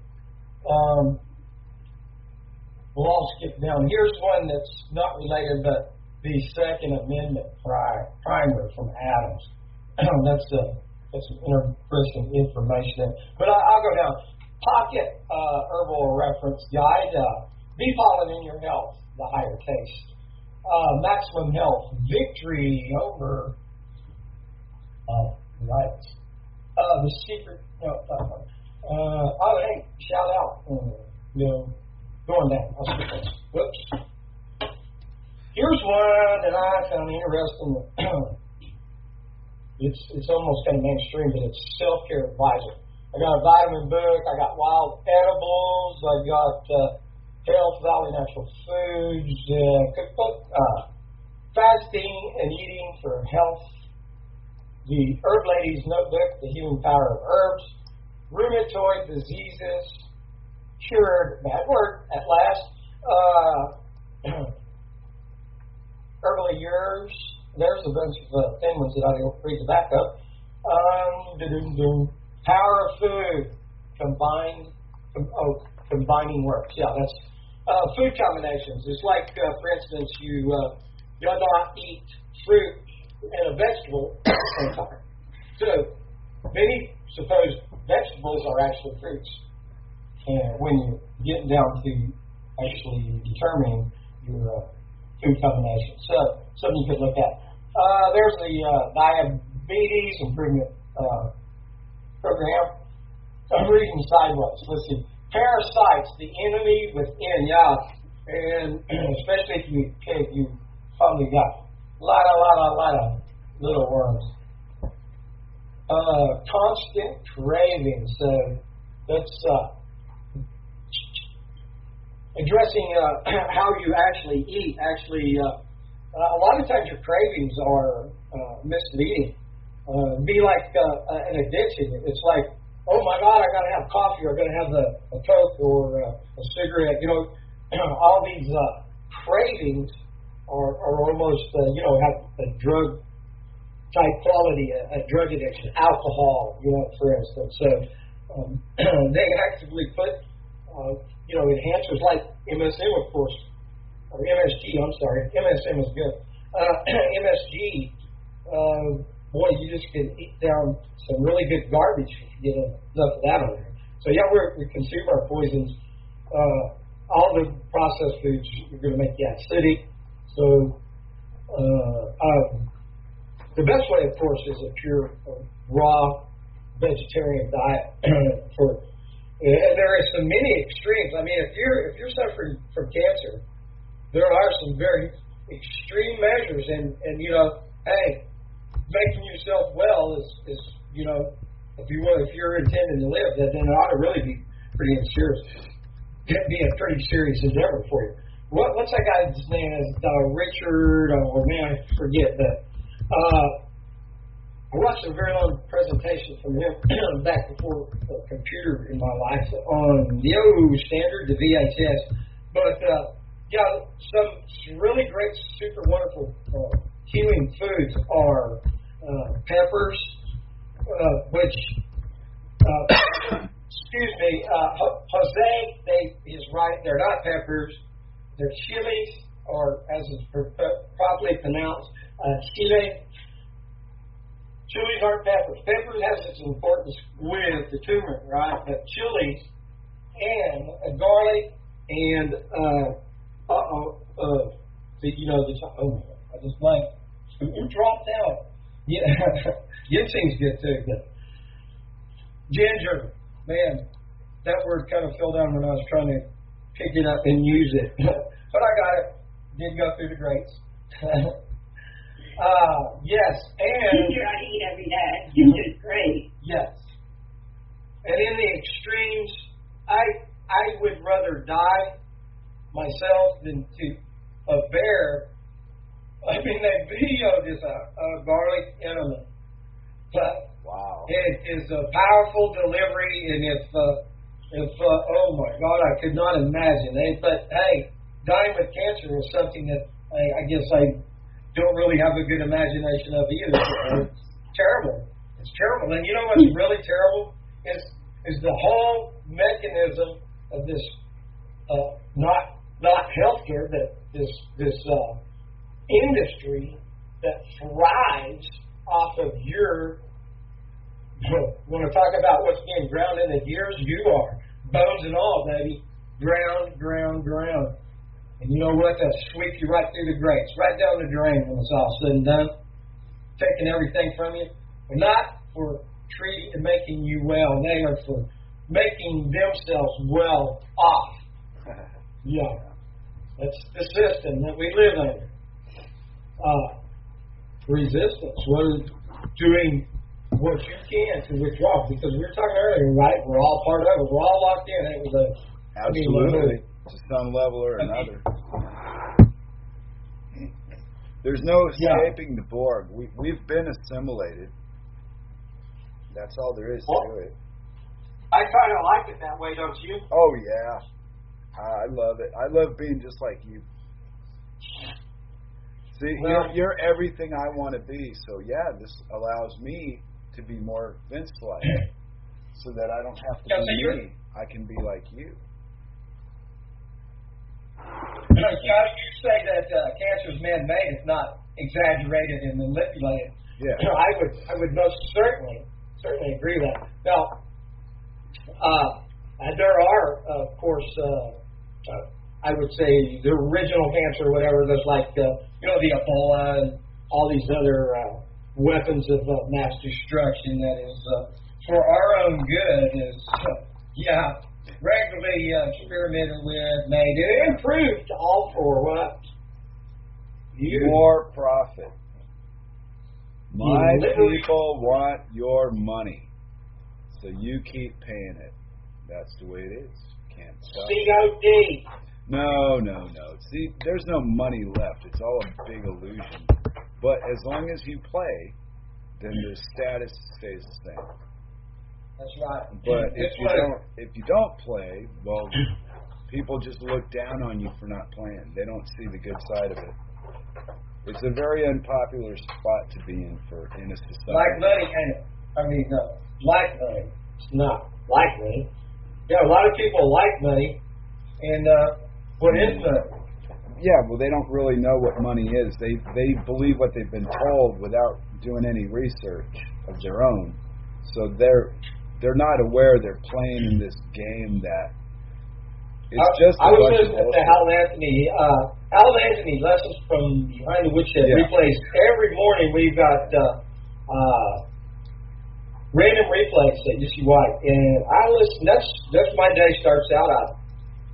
We'll all skip down. Here's one that's not related, but the Second Amendment primer from Adams. That's some interesting information there. But I'll go down. Pocket Herbal Reference Guide. Bee pollen in your health, the higher taste. Maximum Health. Victory over. Right. The secret. Hey, shout out. Going down. I'll skip this. Whoops. Here's one that I found interesting. It's almost kind of mainstream, but it's Self-Care Advisor. I got a vitamin book. I got wild edibles. I got Health Valley Natural Foods cookbook. Fasting and Eating for Health. The Herb Lady's Notebook, The Healing Power of Herbs. Rheumatoid Diseases Cured, bad word, at last. Early years, there's a bunch of thin ones that I didn't read the back of. Power of food, combining works. Yeah, that's food combinations. It's like, for instance, you'll not eat fruit and a vegetable at the same time. So many supposed vegetables are actually fruits. And when you get down to actually determining your food combinations, so something you could look at. There's the diabetes improvement program. I'm reading sideways. Let's see. Parasites, the enemy within. Yeah, and especially if you probably got a lot of little worms. Constant craving. So that's addressing how you actually eat. Actually, a lot of times your cravings are misleading. Be like an addiction. It's like, oh my God, I got to have coffee, or I got to have a Coke or a cigarette. You know, all these cravings are almost, have a drug type quality, a drug addiction, alcohol, for instance. So they actively put, enhancers like MSM, of course, or MSG, I'm sorry. MSM is good. MSG, boy, you just can eat down some really good garbage if you get enough of that on there. So, yeah, we consume our poisons. All the processed foods are going to make you acidic. So, the best way, of course, is a pure, raw vegetarian diet. And there are so many extremes. I mean, if you're suffering from cancer, there are some very extreme measures, and hey, making yourself well is if you're intending to live, then it ought to really be pretty serious. It'd be a pretty serious endeavor for you. What's that guy's name? Is Richard? Oh man, I forget that. I watched a very long presentation from him back before a computer in my life on the standard, the VHS. But some really great, super wonderful healing foods are peppers, which excuse me, Jose is right. They're not peppers. They're chilies, or as it's properly pronounced, chile. Chilies aren't peppers. Peppers has its importance with the turmeric, right? But chilies and garlic and I just blanked. Who dropped out? Yeah, ginseng's good too. But ginger, man, that word kind of fell down when I was trying to pick it up and use it. But I got it. Did go through the grates. Yes, and ginger I eat every day. Ginger is great. Yes, and in the extremes, I would rather die myself than to a bear. I mean, they videoed this garlic enema, but wow, it is a powerful delivery, and if oh my God, I could not imagine it. But hey, dying with cancer is something that I guess I don't really have a good imagination of either. It's terrible. It's terrible. And you know what's really terrible is the whole mechanism of this not healthcare, but this industry that thrives off of your. When I talk about what's being ground in the gears, you are bones and all, baby. Ground. And you know what? They'll sweep you right through the grates, right down the drain when it's all said and done, taking everything from you. They're not for treating and making you well. They are for making themselves well off. Yeah. That's the system that we live under. Resistance. What is doing what you can to withdraw? Because we were talking earlier, right? We're all part of it. We're all locked in. It was absolutely. To some level or another. There's no escaping the Borg. We've been assimilated. That's all there is to it. I kind of like it that way, don't you? Oh, yeah. I love it. I love being just like you. See, Well, you're everything I want to be. So yeah, this allows me to be more Vince-like, so that I don't have to Yeah, so be you're- me. I can be like you. You say that cancer is man-made. It's not exaggerated and manipulated. Yeah. I would most certainly agree with that. Now, there are, of course, I would say the original cancer, or whatever. There's like the Ebola and all these other weapons of mass destruction that is for our own good. Is regularly experimented with, made, and improved, all for what? More profit. My literally- people want your money, so you keep paying it. That's the way it is. Can't stop. COD. No. See, there's no money left. It's all a big illusion. But as long as you play, then the status stays the same. That's right. But if you don't play, well, people just look down on you for not playing. They don't see the good side of it. It's a very unpopular spot to be in a society. Like money, ain't it? I mean, like money. It's not like money. Yeah, a lot of people like money, and what is money? Yeah, well, they don't really know what money is. They believe what they've been told without doing any research of their own. So they're not aware they're playing in this game that it's just a I was bunch of listening to bullshit. Hal Anthony Lessons from Behind the Woodshed. Yeah. Replays every morning. We've got random replays that you see White, and I listen. That's my day starts out on.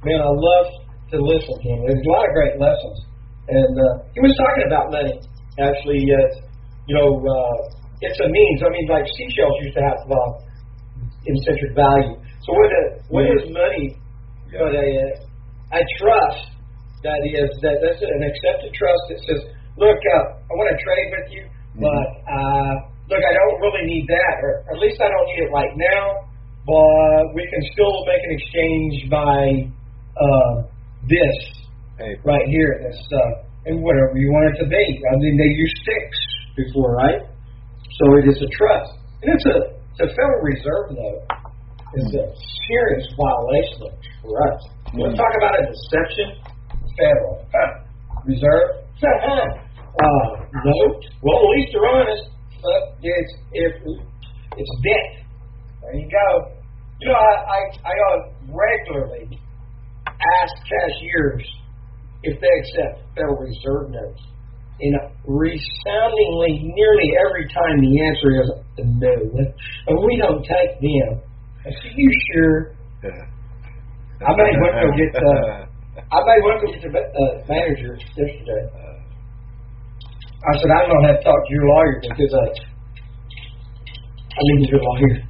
Man, I love to listen to him. There's a lot of great lessons, and he was talking about money. Actually, it's a means. I mean, like seashells used to have intrinsic value. So what is money? Yeah. But a trust that's an accepted trust that says, look, I want to trade with you, but look, I don't really need that, or at least I don't need it right now. But we can still make an exchange by this right here, this and whatever you want it to be. I mean, they used sticks before, right? So it is a trust, and it's a Federal Reserve note. It's a serious violation for us. You want to talk about a deception? Federal Reserve note. Well, at least they're honest. But it's debt. There you go. You know, I regularly ask cashiers if they accept Federal Reserve notes. And resoundingly, nearly every time the answer is no. And we don't take them. I said, you sure? I may want to go get the manager yesterday. I said, I'm going to have to talk to your lawyer because I need your lawyer.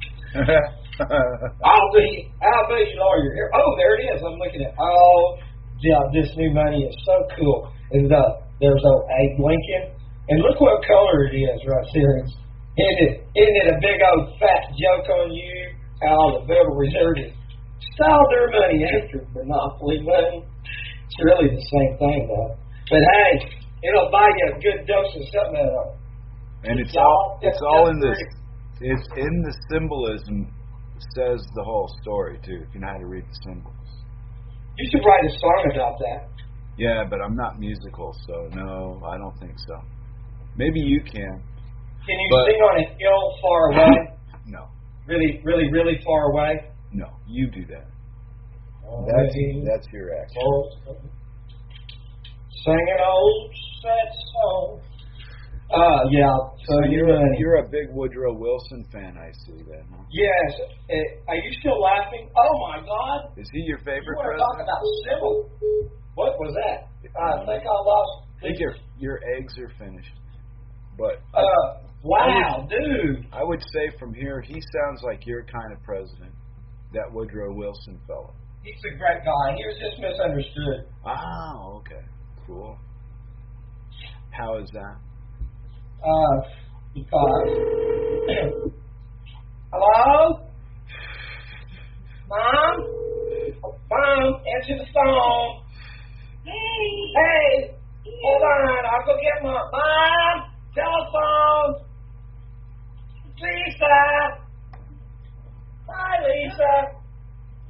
I'll be your lawyer here. Oh, there it is. I'm looking at. Oh, yeah, this new money is so cool. And there's Abe Lincoln, and look what color it is right there. Isn't it a big old fat joke on you? How the Federal Reserve has styled their money after monopoly money. It's really the same thing, though. But hey, it'll buy you a good dose of something. And it's all in this. It's in the symbolism. Says the whole story too. If you know how to read the symbols. You should write a song about that. Yeah, but I'm not musical, so no, I don't think so. Maybe you can. Can you sing on an ill far away? No. Really, really, really far away? No, you do that. Oh, That's your act. Sing an old sad song. Yeah. So you're a big Woodrow Wilson fan, I see that. Huh? Yes. Are you still laughing? Oh my God! Is he your favorite You want to president? talk about civil? What was that? I think I lost. I think your eggs are finished. But wow, dude! I would say from here, he sounds like your kind of president, that Woodrow Wilson fellow. He's a great guy. He was just misunderstood. Oh, okay, cool. How is that? Because hello, Mom. Mom, answer the phone. Hey, hold on. I'll go get Mom. Telephone. Lisa. Hi, Lisa.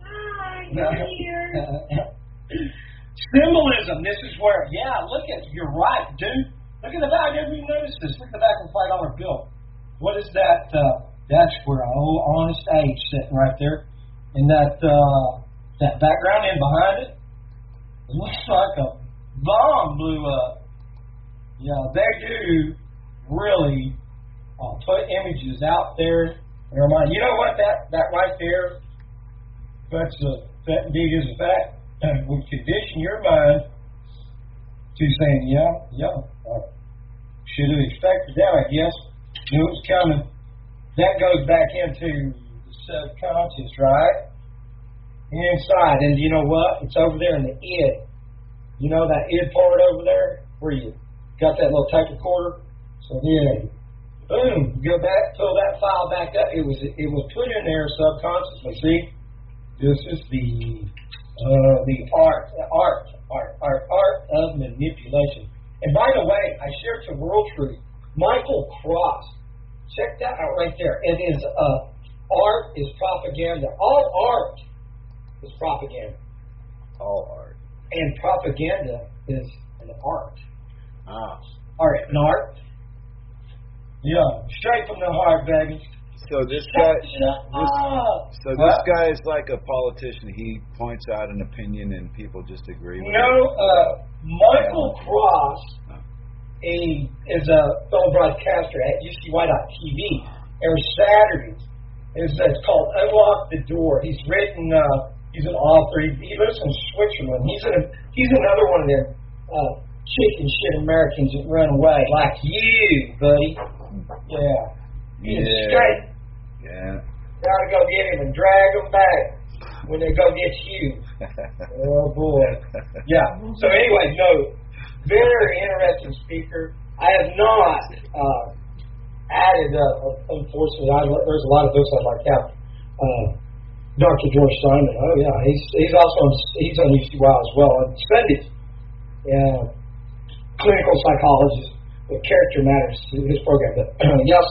Hi, I'm here. Symbolism. This is where, you're right, dude. Look at the back. Everybody notice this. Look at the back of the $5 bill. What is that? That's where honest age sitting right there. And that background in behind it, it looks like a bomb blew up. Yeah, they do really put images out there. Never mind. You know what? That right there, that indeed is a fact. Would condition your mind to saying, should have expected that, I guess. Knew it was coming. That goes back into the subconscious, right? Inside. And you know what? It's over there in the id. You know that id part over there? Where you got that little tape recorder? So yeah. Boom. Go back, pull that file back up. It was put in there subconsciously. See? This is the art of manipulation. And by the way, I shared some world truth. Michael Cross, check that out right there. It is art is propaganda. All art is propaganda. All art. And propaganda is an art. Art and art. Yeah, straight from the heart, baby. So this guy is like a politician. He points out an opinion and people just agree with it. Michael Cross is a fellow broadcaster at UCY.TV. Every Saturdays. It's called Unlock the Door. He's written. He's an author. He lives in Switzerland. He's another one of them chicken shit Americans that run away like you, buddy. Yeah. He's straight. Yeah. Gotta go get him and drag him back when they go get you. Oh boy. Yeah. So anyway, very interesting speaker. I have not added, unfortunately, there's a lot of books I'd like to have. Dr. George Simon. Oh yeah, he's also on UCY as well. And studied clinical psychologist with Character Matters, his program. But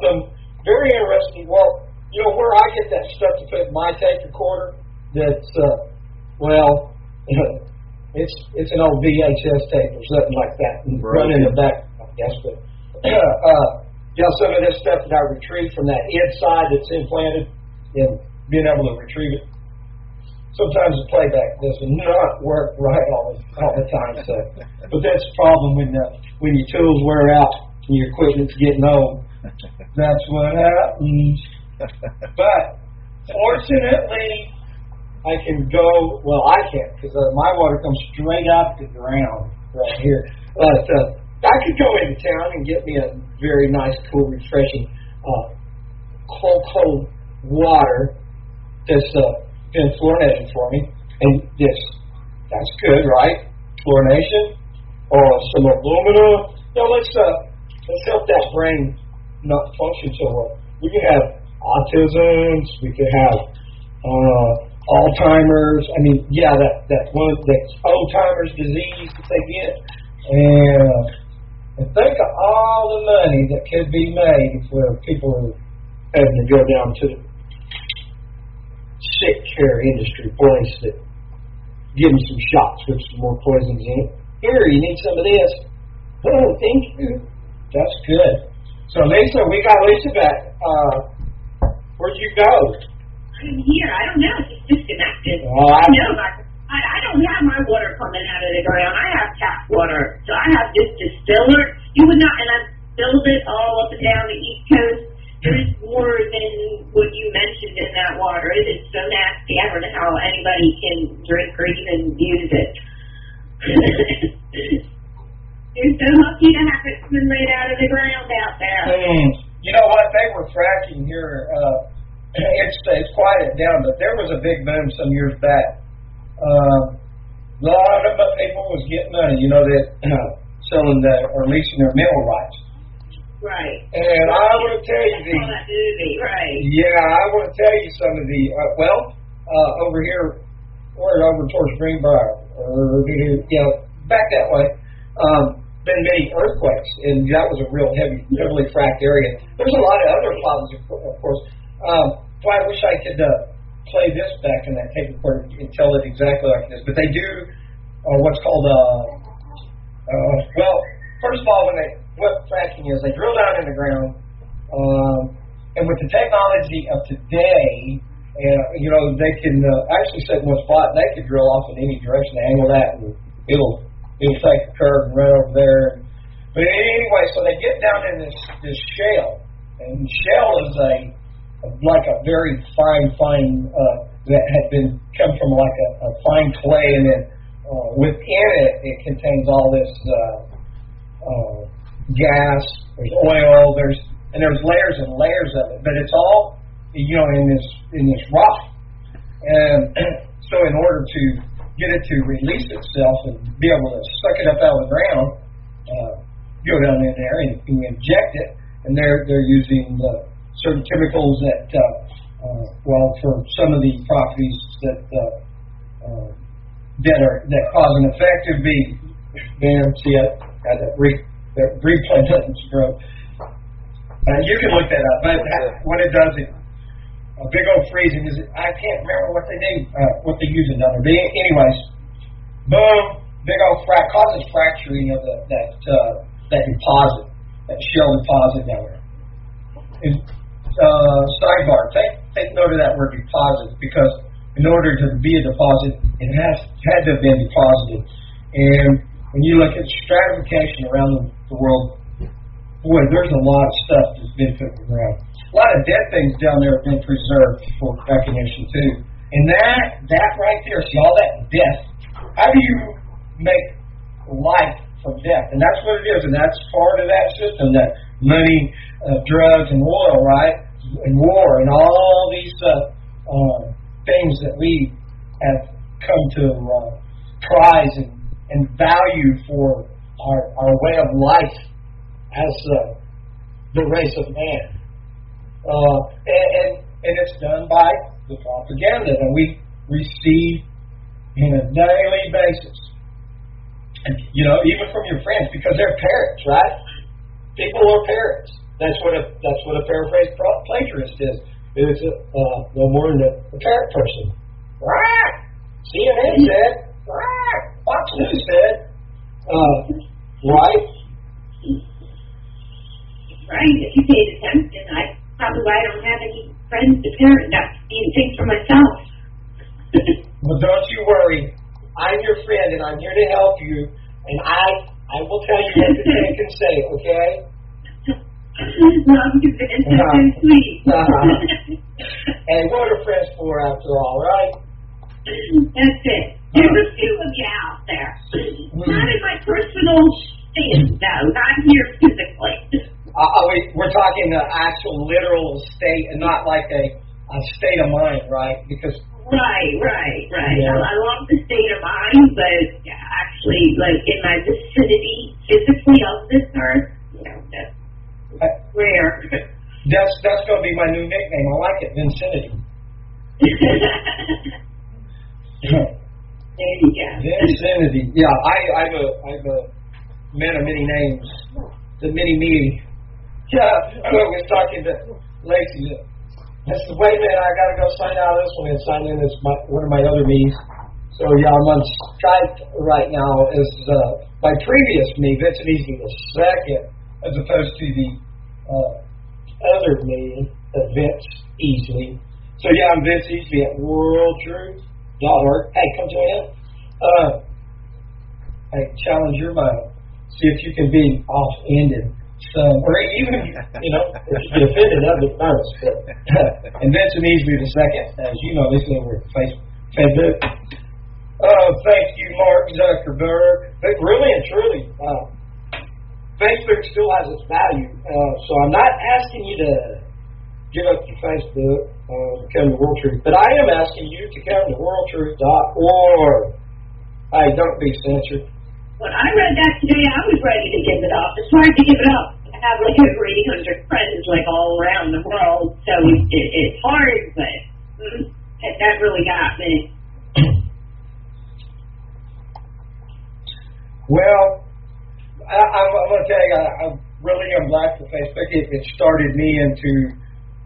some very interesting. Well, where I get that stuff to put in my tape recorder, that's, it's an old VHS tape or something like that. Run in the back, I guess. But, some of this stuff that I retrieve from that inside that's implanted and being able to retrieve it. Sometimes the playback does not work right all the time. So, but that's the problem when your tools wear out and your equipment's getting old. That's what happens. But fortunately, I can go. Well, I can't because my water comes straight out the ground right here. But I could go into town and get me a very nice, cool, refreshing, cold water that's been fluorinated for me, and that's good, right? Fluorination or some alumina. Let's help that brain not function so well. We can have autisms, we could have Alzheimer's. I mean, that old-timers disease that they get. And think of all the money that could be made if people are having to go down to the sick care industry place that give them some shots with some more poisons in it. Here, you need some of this. Oh, thank you. That's good. So, Lisa, we got Lisa back. Where'd you go? I'm here. I don't know. It's disconnected. I don't have my water coming out of the ground. I have tap water. So I have this distiller. You would not, and I've filled it all up and down the East Coast. There is more than what you mentioned in that water. It is so nasty. I don't know how anybody can drink or even use it. You're so lucky to have it coming right out of the ground out there. You know what? They were fracking here. It's quieted down, but there was a big boom some years back. A lot of people was getting money, that selling or leasing their mineral rights. Right. And I want to tell you that movie, right? Yeah, I want to tell you some of the over here or over towards Greenbrier, or back that way. Been many earthquakes, and that was a real heavily fracked area. There's a lot of other problems, of course. Boy, I wish I could play this back in that tape recorder and tell it exactly like this. But they do what's called well, first of all, what fracking is, they drill down in the ground, and with the technology of today, they can actually set one spot. They could drill off in any direction, angle that, and it'll take a curve and run over there. But anyway, so they get down in this shale, and shale is like a very fine that had come from like a fine clay, and then within it contains all this gas. There's oil. There's layers and layers of it, but it's all in this rock. And so in order to get it to release itself and be able to suck it up out of the ground, go down in there and inject it, and they're using certain chemicals that for some of the properties that cause an effect to be see I had that replay button's broke. You can look that up, but what it does is a big old freezing. I can't remember what they do, what they use it down there. But anyways, boom, big old causes fracturing of that deposit, that shell deposit down there. And, sidebar, take note of that word deposit, because in order to be a deposit, it had to have been deposited. And when you look at stratification around the world, boy, there's a lot of stuff that's been put in the ground. A lot of dead things down there have been preserved for recognition too. And that right there, see all that death. How do you make life from death? And that's what it is, and that's part of that system, that money, drugs, and oil, right? And war, and all these things that we have come to prize and value for our way of life as the race of man. And it's done by the propaganda that we receive on a daily basis. And, even from your friends, because they're parrots, right? People are parrots. That's what a paraphrased plagiarist is. It's no more than a parrot person. Right? CNN said. Right? Fox News said. Right? Right. If you paid attention, probably why I don't have any friends to parent. That's anything for myself. Well, don't you worry. I'm your friend, and I'm here to help you. And I will tell you what to think and say, okay? Love you, Vince. That's so sweet. Hey, what are friends for, after all, right? That's it. There's a few of you out there. Not in my personal space, though. Not here physically. We're talking the actual literal state, and not like a state of mind, right? Because Right. Yeah. I love the state of mind, but actually, like in my vicinity, physically of this earth, that's rare. That's going to be my new nickname. I like it, Vincinity. There you go. Vincinity. Yeah, I've a man of many names. The mini me. Yeah, I was talking to Lacey. I said, wait a minute, I got to go sign out of this one and sign in as one of my other me's. So, yeah, I'm on Skype right now as my previous me, Vincent Easley the second, as opposed to the other me, Vince Easley. So, yeah, I'm Vince Easley at worldtruth.org. Hey, come join us. I challenge your mind. See if you can be off-ended. Or even, if you get offended, that'd be nice. And Vincent Easley the second, as you know, this is over Facebook. Thank you, Mark Zuckerberg. But really and truly, Facebook still has its value. So I'm not asking you to give up your Facebook, come to World Truth, but I am asking you to come to worldtruth.org. Hey, don't be censored. When I read that today, I was ready to give it up. It's hard to give it up. I have like over 800 friends like all around the world, so it's hard, but that really got me. Well, I'm going to tell you, I really am glad for Facebook. It started me into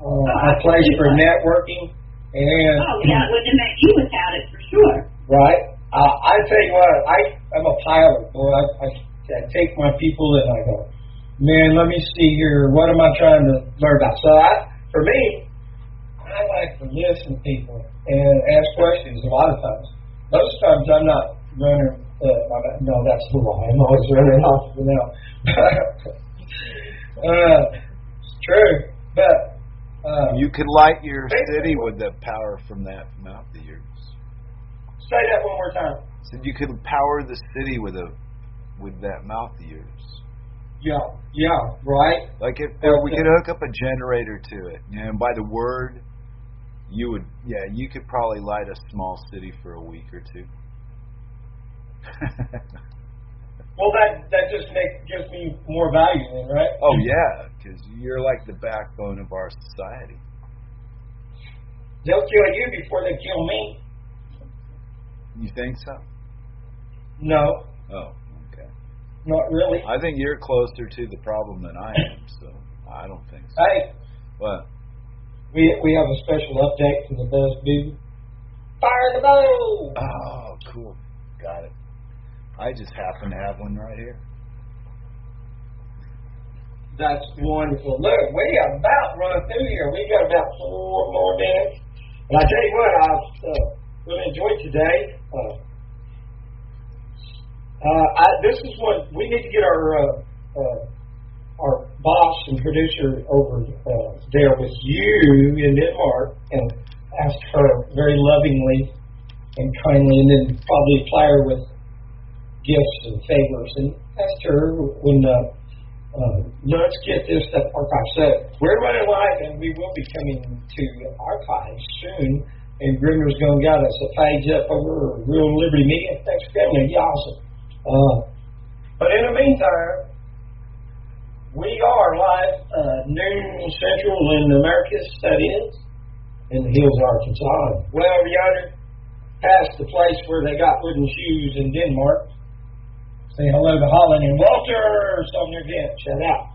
a place for networking. And yeah, it wouldn't have met you without it, for sure. Right. I tell you what, I'm a pilot. Boy, I take my people and I go, man, let me see here. What am I trying to learn about? So for me, I like to listen to people and ask questions a lot of times. Most times I'm not running. No, that's the lie. I'm always running off the mouth. It's true, but you could light your city with the power from that mouth of yours. Say that one more time. Said you could power the city with that mouth of yours. Yeah, right. Like if we could hook up a generator to it, and by the word, you could probably light a small city for a week or two. Well, that just gives me more value then, right? Oh yeah, because you're like the backbone of our society. They'll kill you before they kill me. You think so? No. Oh, okay. Not really. I think you're closer to the problem than I am, so I don't think so. Hey. What? We have a special update from the Buzz Boo. Fire the bow! Oh, cool. Got it. I just happen to have one right here. That's wonderful. Look, we about run through here. We got about 4 more minutes. And I tell you what, I've really enjoyed today. This is what we need to get our boss and producer over there with you in Denmark and ask her very lovingly and kindly, and then probably apply her with gifts and favors, and ask her when let's get this stuff archived. So we're running live, and we will be coming to archives soon. And Grimmer's going to got us a page up over Real Liberty Media. Thanks for coming. It'd be awesome. But in the meantime, we are live noon Central in Americus, that is, in the hills of Arkansas. Well over yonder, past the place where they got wooden shoes in Denmark. Say hello to Holland and Walter. On your vent. Shout out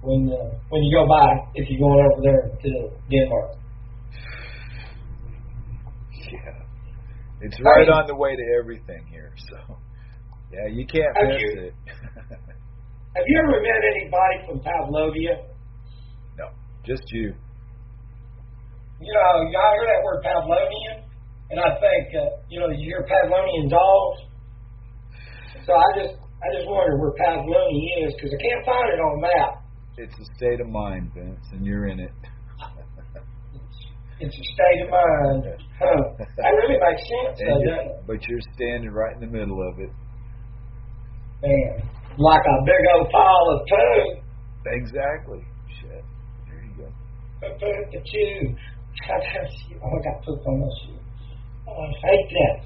when you go by, if you're going over there to Denmark. Yeah, it's right on the way to everything here. So, yeah, you can't miss it. Have you ever met anybody from Pavlovia? No, just you. You know, y'all hear that word Pavlovian, and I think you hear Pavlovian dogs. So I just wonder where Pavlonia is, because I can't find it on a map. It's a state of mind, Vince, and you're in it. It's a state of mind. Huh. That really makes sense, doesn't it? But you're standing right in the middle of it. Man, like a big old pile of poo. Exactly. Shit. There you go. Poo at the chew. Oh, I got poop on my shoe. I hate that.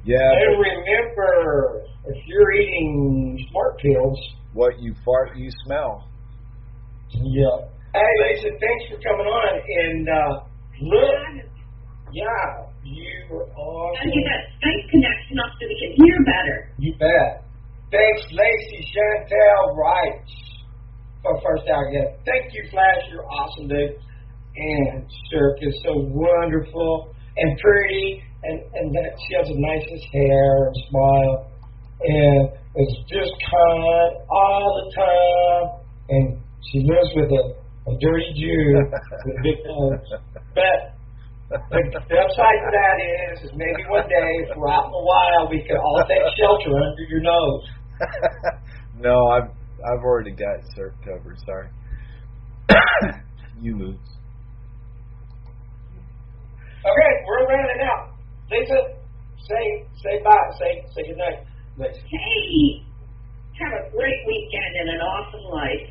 Yeah. And remember, if you're eating smart pills, what you fart, you smell. Yeah. Hey, Lisa, thanks for coming on. And look, yeah, you were awesome. Gotta get that Skype connection up so we can hear better. You bet. Thanks, Lacey Chantel Writes, for first hour again. Thank you, Flash. You're awesome, dude. And Cirque is so wonderful and pretty, and that she has the nicest hair and smile, and is just kind all the time. And she lives with a dirty Jew with a big nose. But the upside to that is maybe one day, if we're out in the wild, we could all take shelter under your nose. No, I've already got Cirque covered. Sorry. You lose. Okay, we're running out. Lisa, say bye. Say good night. Hey, have a great weekend and an awesome life.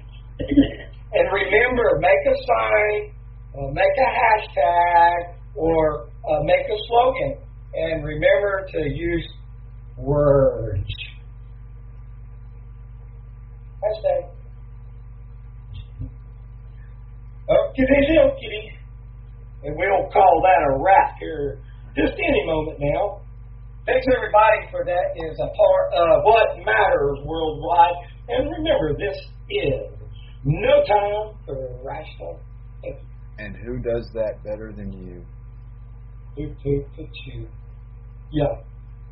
And remember, make a sign, make a hashtag, or make a slogan. And remember to use words. Hashtag. Okey-dokey. And we'll call that a wrap here just any moment now. Thanks everybody for that is a part of what matters worldwide. And remember, this is no time for rational thinking. And who does that better than you? Yeah.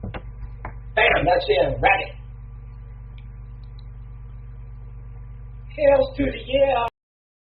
Bam, that's it. Rabbit. Hails to the yeah.